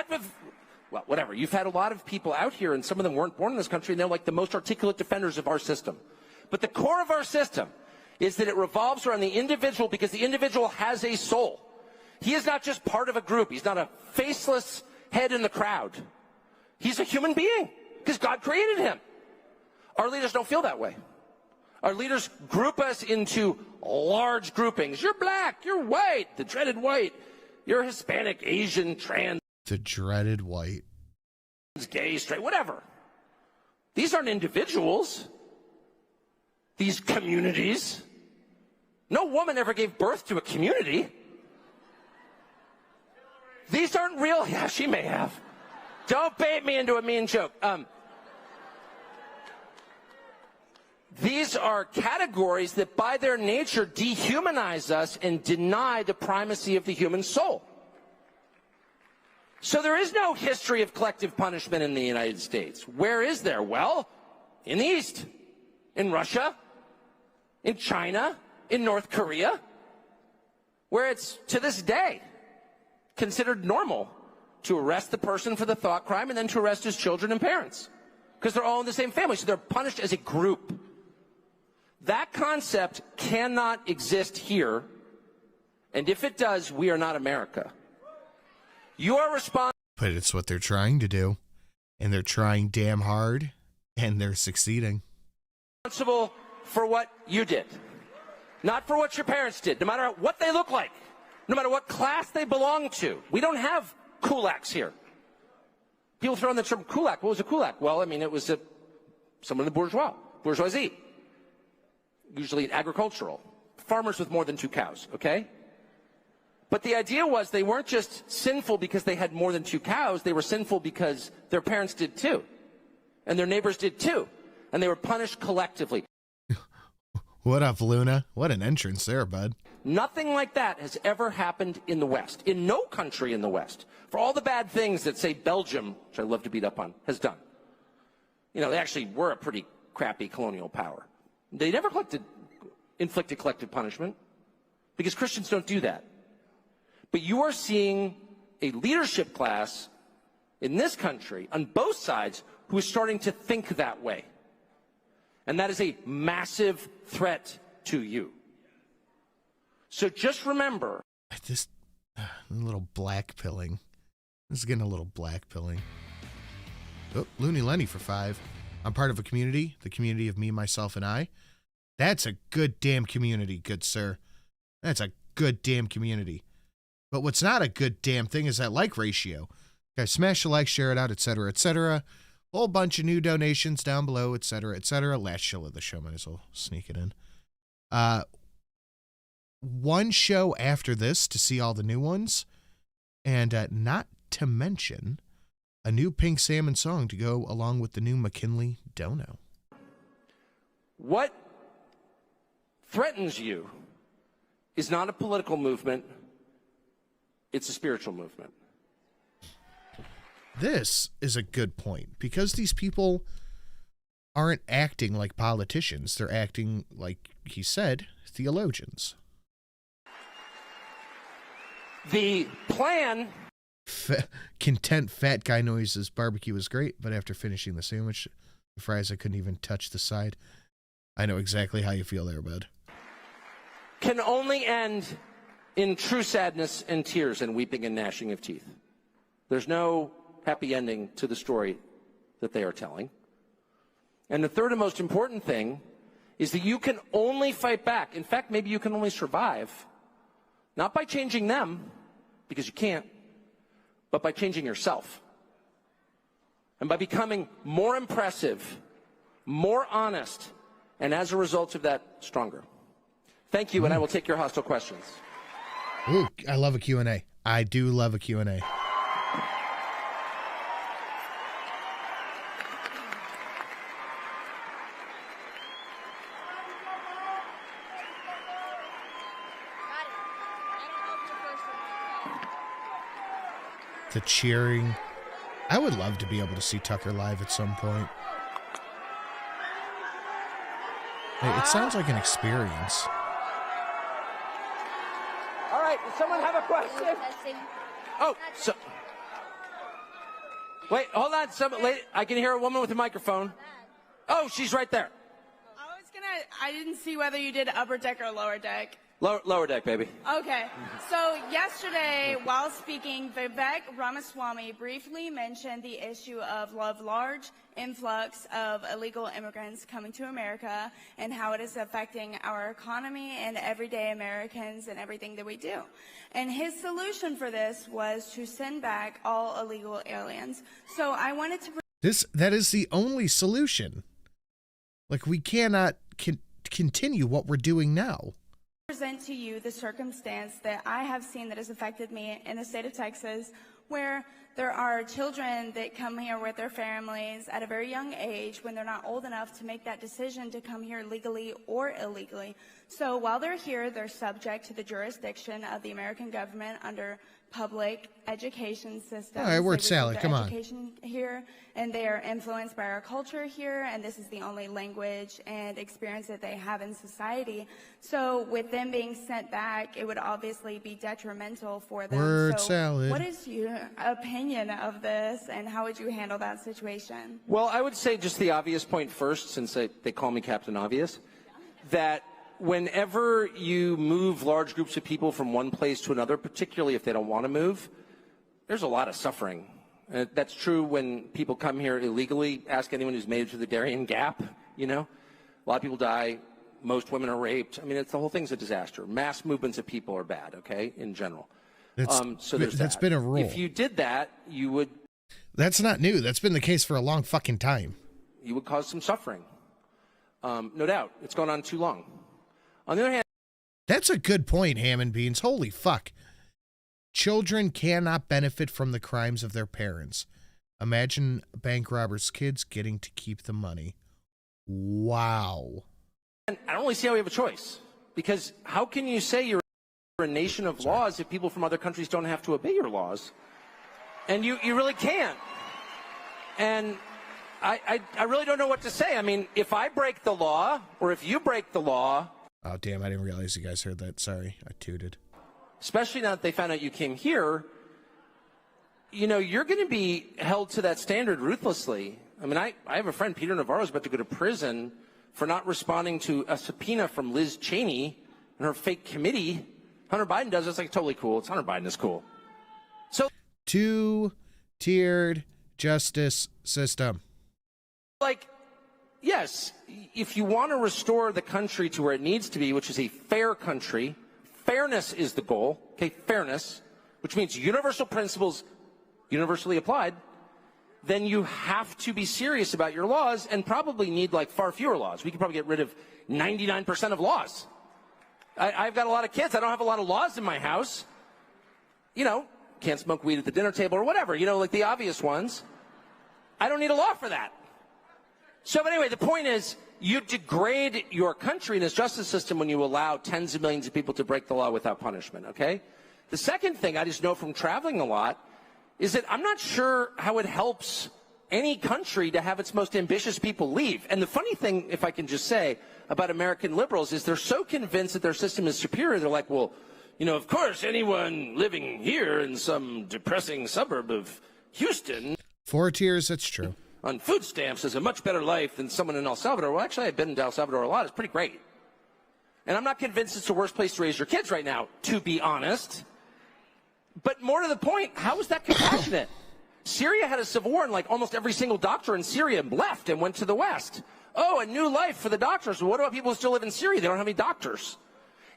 Speaker 4: had a lot of people out here, and some of them weren't born in this country, and they're like the most articulate defenders of our system. But the core of our system is that it revolves around the individual, because the individual has a soul. He is not just part of a group. He's not a faceless head in the crowd. He's a human being, because God created him. Our leaders don't feel that way. Our leaders group us into large groupings. You're black, you're white, the dreaded white. You're Hispanic, Asian, trans.
Speaker 1: The dreaded white.
Speaker 4: Gay, straight, whatever. These aren't individuals. These communities. No woman ever gave birth to a community. These aren't real. Yeah, she may have. Don't bait me into a mean joke. These are categories that by their nature dehumanize us and deny the primacy of the human soul. So there is no history of collective punishment in the United States. Where is there? Well, in the East, in Russia, in China, in North Korea, where it's to this day considered normal to arrest the person for the thought crime and then to arrest his children and parents, because they're all in the same family, so they're punished as a group. That concept cannot exist here, and if it does, we are not America. You are responsible.
Speaker 1: But it's what they're trying to do. And they're trying damn hard. And they're succeeding.
Speaker 4: Responsible for what you did. Not for what your parents did, no matter what they look like. No matter what class they belong to. We don't have kulaks here. People throw in the term kulak. What was a kulak? Well, I mean, it was someone in the bourgeoisie. Usually agricultural. Farmers with more than 2 cows, okay? But the idea was they weren't just sinful because they had more than 2 cows. They were sinful because their parents did too. And their neighbors did too. And they were punished collectively.
Speaker 1: What up, Luna? What an entrance there, bud.
Speaker 4: Nothing like that has ever happened in the West. In no country in the West. For all the bad things that, say, Belgium, which I love to beat up on, has done. You know, they actually were a pretty crappy colonial power. They never inflicted collective punishment because Christians don't do that. But you are seeing a leadership class in this country on both sides who is starting to think that way. And that is a massive threat to you. So just remember.
Speaker 1: This little black pilling. This is getting a little black pilling. Oh, Looney Lenny for 5. I'm part of a community, the community of me, myself, and I. That's a good damn community, good sir. That's a good damn community. But what's not a good damn thing is that like ratio. Guys, smash the like, share it out, etc., etc. Whole bunch of new donations down below, etc., etc. Last show of the show, might as well sneak it in. One show after this to see all the new ones, and not to mention a new Pink Salmon song to go along with the new McKinley Dono.
Speaker 4: What threatens you is not a political movement, it's a spiritual movement.
Speaker 1: This is a good point, because these people aren't acting like politicians. They're acting, like he said, theologians.
Speaker 4: The plan...
Speaker 1: Content fat guy noises. Barbecue was great, but after finishing the sandwich, the fries, I couldn't even touch the side. I know exactly how you feel there, bud.
Speaker 4: Can only end in true sadness and tears and weeping and gnashing of teeth. There's no happy ending to the story that they are telling. And the third and most important thing is that you can only fight back. In fact, maybe you can only survive, not by changing them, because you can't, but by changing yourself. And by becoming more impressive, more honest, and as a result of that, stronger. Thank you, and I will take your hostile questions.
Speaker 1: Ooh, I love a Q&A. I do love a Q&A. The cheering. I would love to be able to see Tucker live at some point. It sounds like an experience.
Speaker 4: All right, does someone have a question? Oh, so... Wait, hold on. I can hear a woman with a microphone. Oh, she's right there.
Speaker 12: I didn't see whether you did upper deck or lower deck.
Speaker 4: Lower deck, baby.
Speaker 12: Okay. So yesterday, while speaking, Vivek Ramaswamy briefly mentioned the issue of large influx of illegal immigrants coming to America and how it is affecting our economy and everyday Americans and everything that we do. And his solution for this was to send back all illegal aliens. So I wanted to...
Speaker 1: That is the only solution. Like, we cannot continue what we're doing now.
Speaker 12: Present to you the circumstance that I have seen that has affected me in the state of Texas, where there are children that come here with their families at a very young age when they're not old enough to make that decision to come here legally or illegally. So while they're here, they're subject to the jurisdiction of the American government under public education systems.
Speaker 1: All right, word salad, come on.
Speaker 12: Education here, and they are influenced by our culture here, and this is the only language and experience that they have in society. So with them being sent back, it would obviously be detrimental for them.
Speaker 1: Word
Speaker 12: so
Speaker 1: salad.
Speaker 12: What is your opinion of this, and how would you handle that situation?
Speaker 4: Well, I would say just the obvious point first, since they call me Captain Obvious, that whenever you move large groups of people from one place to another, particularly if they don't want to move, there's a lot of suffering. That's true when people come here illegally. Ask anyone who's made it to the Darien Gap, you know. A lot of people die. Most women are raped. I mean, the whole thing's a disaster. Mass movements of people are bad, okay, in general. So that's
Speaker 1: been a rule.
Speaker 4: If you did that, you would...
Speaker 1: That's not new. That's been the case for a long fucking time.
Speaker 4: You would cause some suffering. No doubt. It's gone on too long. On the other hand...
Speaker 1: That's a good point, Ham and Beans. Holy fuck. Children cannot benefit from the crimes of their parents. Imagine bank robbers' kids getting to keep the money. Wow.
Speaker 4: I don't really see how we have a choice. Because how can you say you're a nation of laws if people from other countries don't have to obey your laws? And you really can't. And I really don't know what to say. I mean, if I break the law, or if you break the law...
Speaker 1: Oh, damn, I didn't realize you guys heard that. Sorry, I tooted.
Speaker 4: Especially now that they found out you came here, you know, you're going to be held to that standard ruthlessly. I mean, I have a friend, Peter Navarro, is about to go to prison for not responding to a subpoena from Liz Cheney and her fake committee. Hunter Biden does. It's like totally cool. It's Hunter Biden is cool. So,
Speaker 1: two-tiered justice system.
Speaker 4: Like, yes, if you want to restore the country to where it needs to be, which is a fair country, fairness is the goal, okay, fairness, which means universal principles universally applied, then you have to be serious about your laws and probably need like far fewer laws. We could probably get rid of 99% of laws. I've got a lot of kids. I don't have a lot of laws in my house. You know, can't smoke weed at the dinner table or whatever, you know, like the obvious ones. I don't need a law for that. So, but anyway, the point is, you degrade your country and its justice system when you allow tens of millions of people to break the law without punishment, okay? The second thing I just know from traveling a lot is that I'm not sure how it helps any country to have its most ambitious people leave. And the funny thing, if I can just say, about American liberals is they're so convinced that their system is superior, they're like, well, you know, of course, anyone living here in some depressing suburb of Houston...
Speaker 1: 4 tiers, that's true.
Speaker 4: ...on food stamps has a much better life than someone in El Salvador. Well, actually, I've been in El Salvador a lot. It's pretty great. And I'm not convinced it's the worst place to raise your kids right now, to be honest. But more to the point, how is that compassionate? Syria had a civil war, and like almost every single doctor in Syria left and went to the West. Oh, a new life for the doctors. Well, what about people who still live in Syria? They don't have any doctors.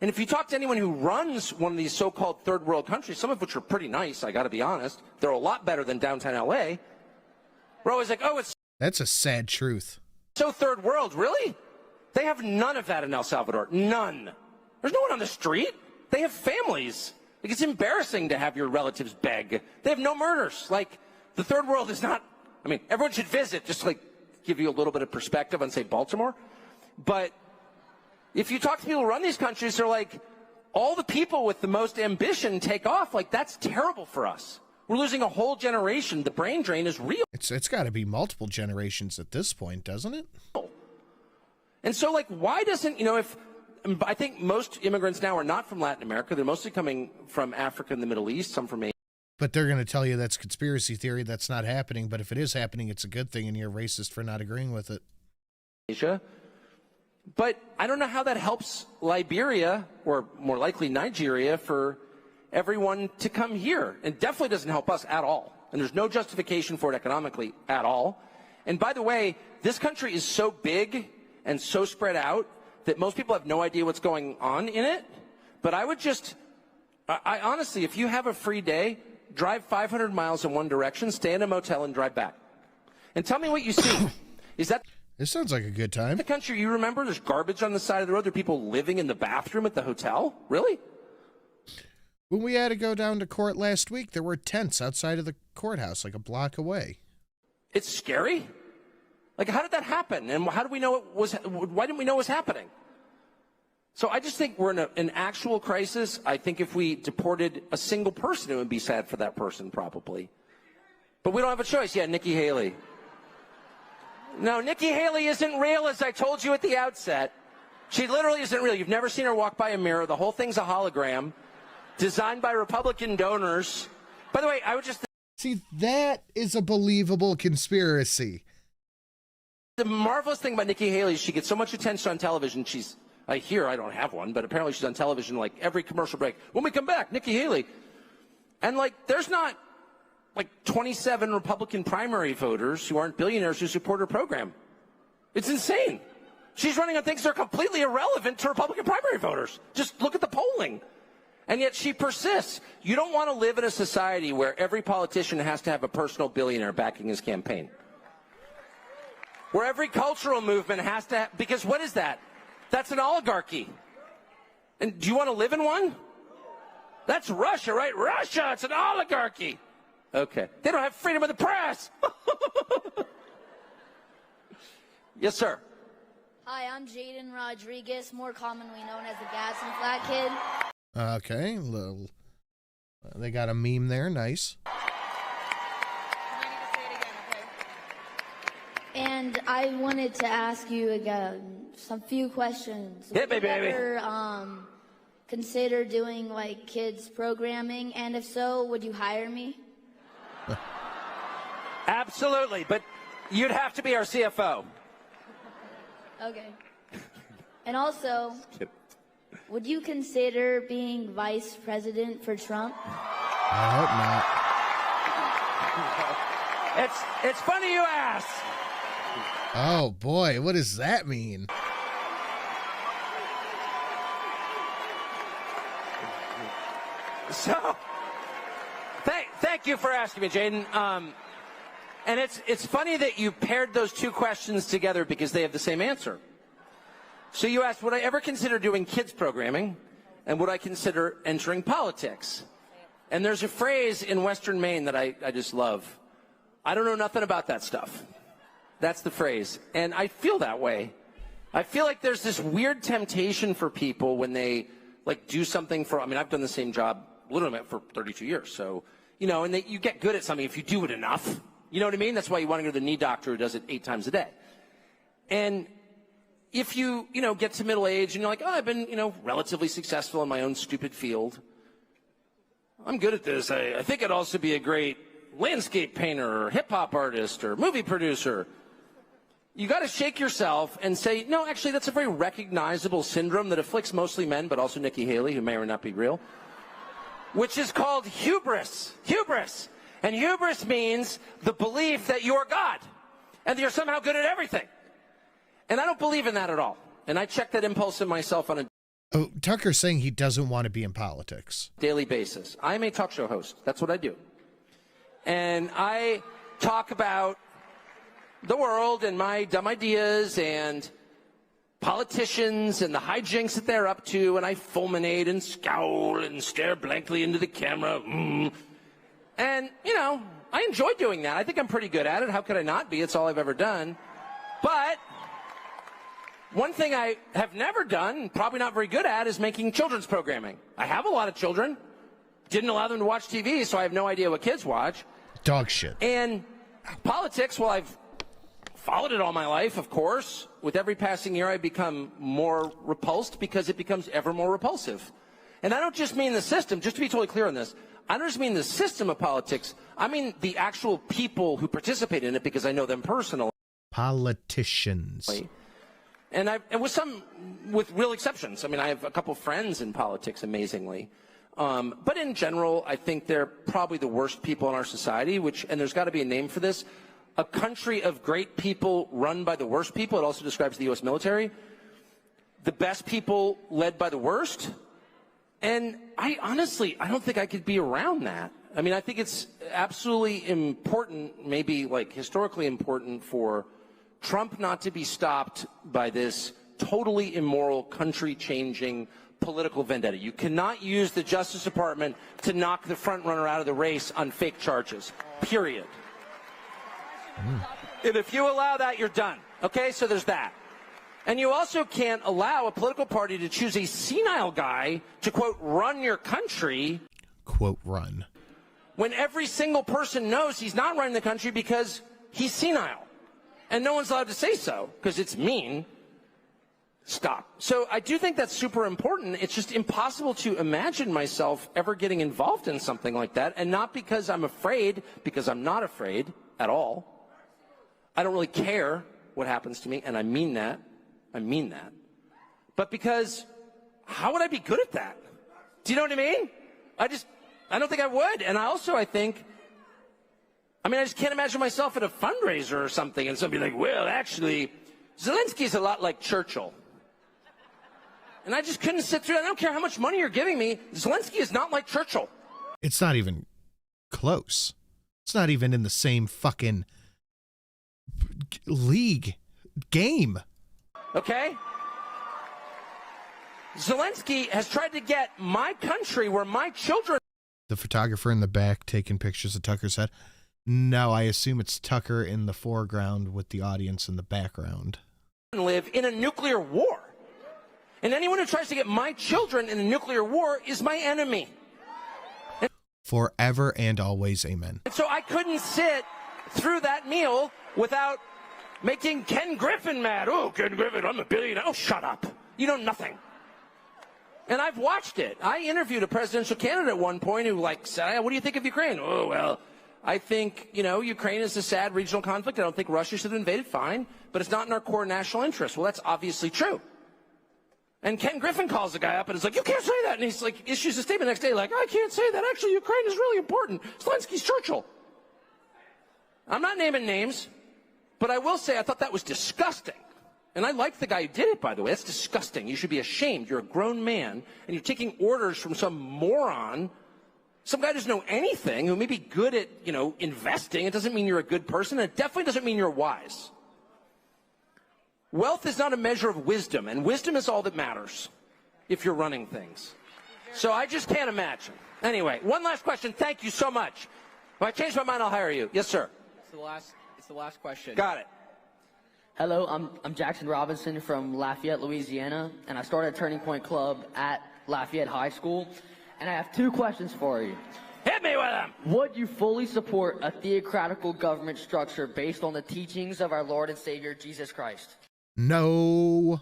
Speaker 4: And if you talk to anyone who runs one of these so-called third world countries, some of which are pretty nice, I got to be honest, they're a lot better than downtown LA. We're always like, oh, it's...
Speaker 1: That's a sad truth.
Speaker 4: So third world, really? They have none of that in El Salvador. None. There's no one on the street. They have families. Like, it's embarrassing to have your relatives beg. They have no murders. Like, the third world is not... I mean, everyone should visit, just to, like, give you a little bit of perspective on, say, Baltimore. But if you talk to people who run these countries, they're like, all the people with the most ambition take off. Like, that's terrible for us. We're losing a whole generation. The brain drain is real.
Speaker 1: It's got to be multiple generations at this point, doesn't it?
Speaker 4: And so, like, why doesn't, you know, if... I think most immigrants now are not from Latin America. They're mostly coming from Africa and the Middle East, some from Asia.
Speaker 1: But they're going to tell you that's conspiracy theory, that's not happening. But if it is happening, it's a good thing, and you're racist for not agreeing with it.
Speaker 4: Asia. But I don't know how that helps Liberia, or more likely Nigeria, for everyone to come here. And definitely doesn't help us at all. And there's no justification for it economically at all. And by the way, this country is so big and so spread out that most people have no idea what's going on in it. But I would just, I honestly, if you have a free day, drive 500 miles in one direction, stay in a motel, and drive back. And tell me what you see. Is that...
Speaker 1: This sounds like a good time.
Speaker 4: The country you remember, there's garbage on the side of the road. There are people living in the bathroom at the hotel. Really?
Speaker 1: When we had to go down to court last week, there were tents outside of the courthouse, like a block away.
Speaker 4: It's scary. Like, how did that happen? And how do we know it was? Why didn't we know it was happening? So I just think we're in an actual crisis. I think if we deported a single person, it would be sad for that person, probably. But we don't have a choice. Yeah, Nikki Haley. No, Nikki Haley isn't real, as I told you at the outset. She literally isn't real. You've never seen her walk by a mirror. The whole thing's a hologram designed by Republican donors. By the way, I would just...
Speaker 1: See, that is a believable conspiracy.
Speaker 4: The marvelous thing about Nikki Haley is she gets so much attention on television. I hear, I don't have one, but apparently she's on television like every commercial break. When we come back, Nikki Haley. And like, there's not like 27 Republican primary voters who aren't billionaires who support her program. It's insane. She's running on things that are completely irrelevant to Republican primary voters. Just look at the polling. And yet she persists. You don't want to live in a society where every politician has to have a personal billionaire backing his campaign. Where every cultural movement has to have, because what is that? That's an oligarchy. And do you want to live in one? That's Russia, right? Russia, it's an oligarchy. Okay. They don't have freedom of the press. Yes, sir.
Speaker 13: Hi, I'm Jaden Rodriguez, more commonly known as the Gas and Flat Kid.
Speaker 1: Okay, little. They got a meme there, nice.
Speaker 13: And I wanted to ask you again some few questions.
Speaker 4: Hit me, baby.
Speaker 13: Ever, consider doing like kids programming, and if so, would you hire me?
Speaker 4: Absolutely, but you'd have to be our CFO.
Speaker 13: Okay. And also, would you consider being vice president for Trump?
Speaker 1: I hope
Speaker 4: not. It's funny you ask.
Speaker 1: Oh boy, what does that mean?
Speaker 4: So, thank you for asking me, Jaden. And it's funny that you paired those two questions together because they have the same answer. So you asked, would I ever consider doing kids programming, and would I consider entering politics? And there's a phrase in Western Maine that I just love. I don't know nothing about that stuff. That's the phrase. And I feel that way. I feel like there's this weird temptation for people when they like do something for, I mean, I've done the same job literally for 32 years. So, you know, and you get good at something if you do it enough. You know what I mean? That's why you want to go to the knee doctor who does it 8 times a day. And if you get to middle age and you're like, oh, I've been, relatively successful in my own stupid field. I'm good at this. I think I'd also be a great landscape painter or hip-hop artist or movie producer. You got to shake yourself and say, no, actually, that's a very recognizable syndrome that afflicts mostly men, but also Nikki Haley, who may or may not be real, which is called hubris. Hubris. And hubris means the belief that you are God and that you're somehow good at everything. And I don't believe in that at all. And I check that impulse in myself on a
Speaker 1: Tucker's saying he doesn't want to be in politics.
Speaker 4: Daily basis. I'm a talk show host. That's what I do. And I talk about the world and my dumb ideas and politicians and the hijinks that they're up to, and I fulminate and scowl and stare blankly into the camera. And, I enjoy doing that. I think I'm pretty good at it. How could I not be? It's all I've ever done. But one thing I have never done, probably not very good at, is making children's programming. I have a lot of children. Didn't allow them to watch TV, so I have no idea what kids watch.
Speaker 1: Dog shit.
Speaker 4: And politics, well, I've followed it all my life, of course. With every passing year, I become more repulsed because it becomes ever more repulsive. And I don't just mean the system, just to be totally clear on this. I don't just mean the system of politics. I mean the actual people who participate in it because I know them personally.
Speaker 1: Politicians.
Speaker 4: And with real exceptions. I mean, I have a couple friends in politics, amazingly. But in general, I think they're probably the worst people in our society, and there's got to be a name for this. A country of great people run by the worst people. It also describes the U.S. military. The best people led by the worst. And I don't think I could be around that. I mean, I think it's absolutely important, maybe like historically important, for Trump not to be stopped by this totally immoral, country-changing political vendetta. You cannot use the Justice Department to knock the front runner out of the race on fake charges, period. And if you allow that, you're done. Okay, so there's that. And you also can't allow a political party to choose a senile guy to, quote, run your country.
Speaker 1: Quote, run.
Speaker 4: When every single person knows he's not running the country because he's senile. And no one's allowed to say so because it's mean. Stop. So I do think that's super important. It's just impossible to imagine myself ever getting involved in something like that. And not because I'm afraid, because I'm not afraid at all. I don't really care what happens to me, and I mean that. I mean that. But because how would I be good at that? Do you know what I mean? I don't think I would. And I think I mean, I just can't imagine myself at a fundraiser or something and somebody like, well, actually, Zelensky's a lot like Churchill. And I just couldn't sit through that. I don't care how much money you're giving me. Zelensky is not like Churchill.
Speaker 1: It's not even close. It's not even in the same fucking league game.
Speaker 4: Okay? Zelensky has tried to get my country where my children...
Speaker 1: The photographer in the back taking pictures of Tucker's head. No, I assume it's Tucker in the foreground with the audience in the background.
Speaker 4: ...live in a nuclear war. And anyone who tries to get my children in a nuclear war is my enemy.
Speaker 1: Forever and always, amen.
Speaker 4: And so I couldn't sit through that meal without making Ken Griffin mad. Oh, Ken Griffin, I'm a billionaire. Oh, shut up. You know nothing. And I've watched it. I interviewed a presidential candidate at one point who, said, what do you think of Ukraine? Oh, well, I think, Ukraine is a sad regional conflict. I don't think Russia should have invaded. Fine. But it's not in our core national interest. Well, that's obviously true. And Ken Griffin calls the guy up and is like, you can't say that. And he's like, issues a statement the next day like, I can't say that. Actually, Ukraine is really important. Zelensky's Churchill. I'm not naming names, but I will say I thought that was disgusting. And I like the guy who did it, by the way. That's disgusting. You should be ashamed. You're a grown man, and you're taking orders from some moron, some guy who doesn't know anything, who may be good at, investing. It doesn't mean you're a good person, and it definitely doesn't mean you're wise. Wealth is not a measure of wisdom, and wisdom is all that matters if you're running things. So I just can't imagine. Anyway, one last question. Thank you so much. If I change my mind, I'll hire you. Yes, sir.
Speaker 14: It's the last question.
Speaker 4: Got it.
Speaker 14: Hello, I'm Jackson Robinson from Lafayette, Louisiana, and I started a Turning Point Club at Lafayette High School, and I have 2 questions for you.
Speaker 4: Hit me with them!
Speaker 14: Would you fully support a theocratical government structure based on the teachings of our Lord and Savior, Jesus Christ?
Speaker 1: No.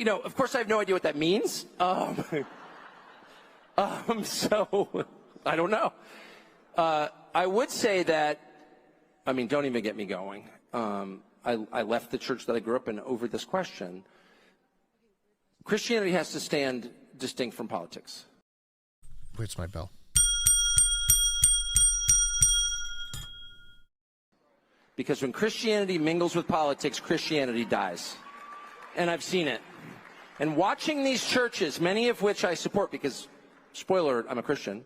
Speaker 4: Of course I have no idea what that means. So, I don't know. I would say that, don't even get me going. I left the church that I grew up in over this question. Christianity has to stand distinct from politics.
Speaker 1: Where's my bell?
Speaker 4: Because when Christianity mingles with politics, Christianity dies. And I've seen it. And watching these churches, many of which I support because, spoiler alert, I'm a Christian,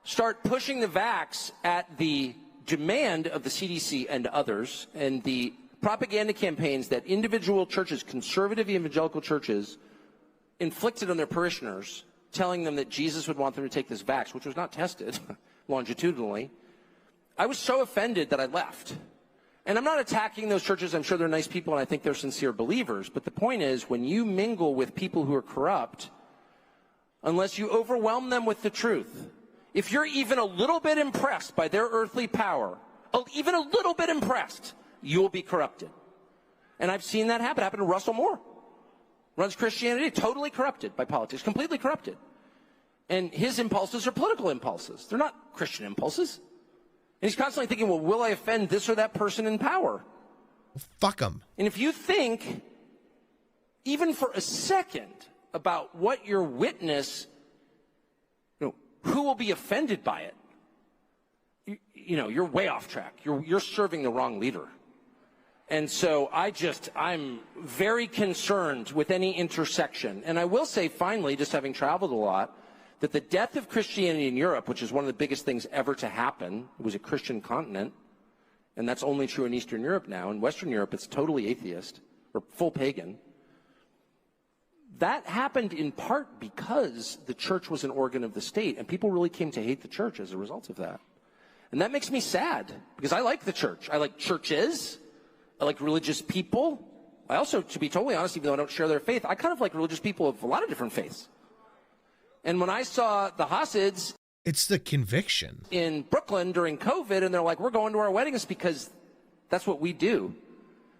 Speaker 4: start pushing the vax at the demand of the CDC and others, and the propaganda campaigns that individual churches, conservative evangelical churches, inflicted on their parishioners, telling them that Jesus would want them to take this vax, which was not tested longitudinally. I was so offended that I left. And I'm not attacking those churches. I'm sure they're nice people, and I think they're sincere believers. But the point is, when you mingle with people who are corrupt, unless you overwhelm them with the truth, if you're even a little bit impressed by their earthly power, even a little bit impressed, you'll be corrupted. And I've seen that happen. It happened to Russell Moore. Runs Christianity, totally corrupted by politics, completely corrupted. And his impulses are political impulses. They're not Christian impulses. And he's constantly thinking, well, will I offend this or that person in power?
Speaker 1: Fuck them.
Speaker 4: And if you think, even for a second, about what your witness, who will be offended by it, you're way off track. You're serving the wrong leader. And so I'm very concerned with any intersection. And I will say, finally, just having traveled a lot, that the death of Christianity in Europe, which is one of the biggest things ever to happen, it was a Christian continent, and that's only true in Eastern Europe now. In Western Europe, it's totally atheist, or full pagan. That happened in part because the church was an organ of the state, and people really came to hate the church as a result of that. And that makes me sad, because I like the church. I like churches. I like religious people. I also, to be totally honest, even though I don't share their faith, I kind of like religious people of a lot of different faiths. And when I saw the Hasids,
Speaker 1: it's the conviction
Speaker 4: in Brooklyn during COVID, and they're like, we're going to our weddings because that's what we do.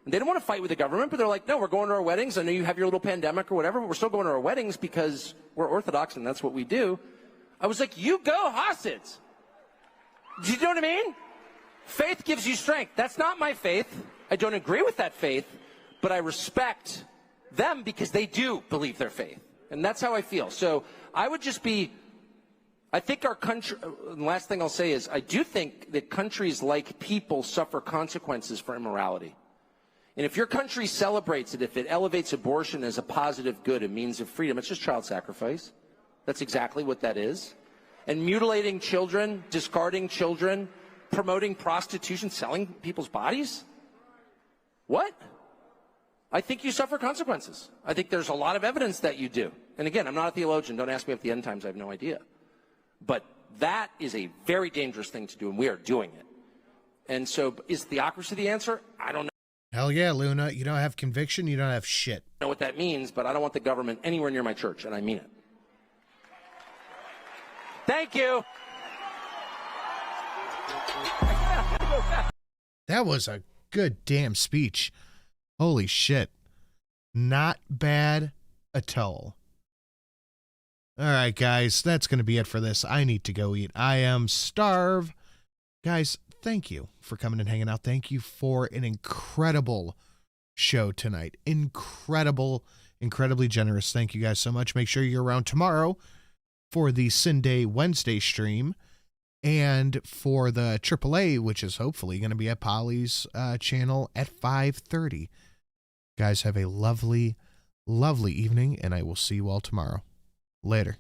Speaker 4: And they don't want to fight with the government, but they're like, no, we're going to our weddings. I know you have your little pandemic or whatever, but we're still going to our weddings because we're Orthodox and that's what we do. I was like, you go Hasids. Do you know what I mean? Faith gives you strength. That's not my faith. I don't agree with that faith, but I respect them because they do believe their faith. And that's how I feel. So I would just be, I think our country, the last thing I'll say is I do think that countries like people suffer consequences for immorality. And if your country celebrates it, if it elevates abortion as a positive good, a means of freedom, it's just child sacrifice. That's exactly what that is. And mutilating children, discarding children, promoting prostitution, selling people's bodies? What? I think you suffer consequences. I think there's a lot of evidence that you do. And again, I'm not a theologian. Don't ask me at the end times. I have no idea. But that is a very dangerous thing to do, and we are doing it. And so is theocracy the answer? I don't know.
Speaker 1: Hell yeah, Luna. You don't have conviction, you don't have shit.
Speaker 4: I know what that means, but I don't want the government anywhere near my church, and I mean it. Thank you.
Speaker 1: That was a good damn speech. Holy shit. Not bad at all. All right, guys, that's going to be it for this. I need to go eat. I am starved. Guys, thank you for coming and hanging out. Thank you for an incredible show tonight. Incredible, incredibly generous. Thank you guys so much. Make sure you're around tomorrow for the Sunday Wednesday stream and for the AAA, which is hopefully going to be at Polly's channel at 5:30. Guys, have a lovely, lovely evening, and I will see you all tomorrow. Later.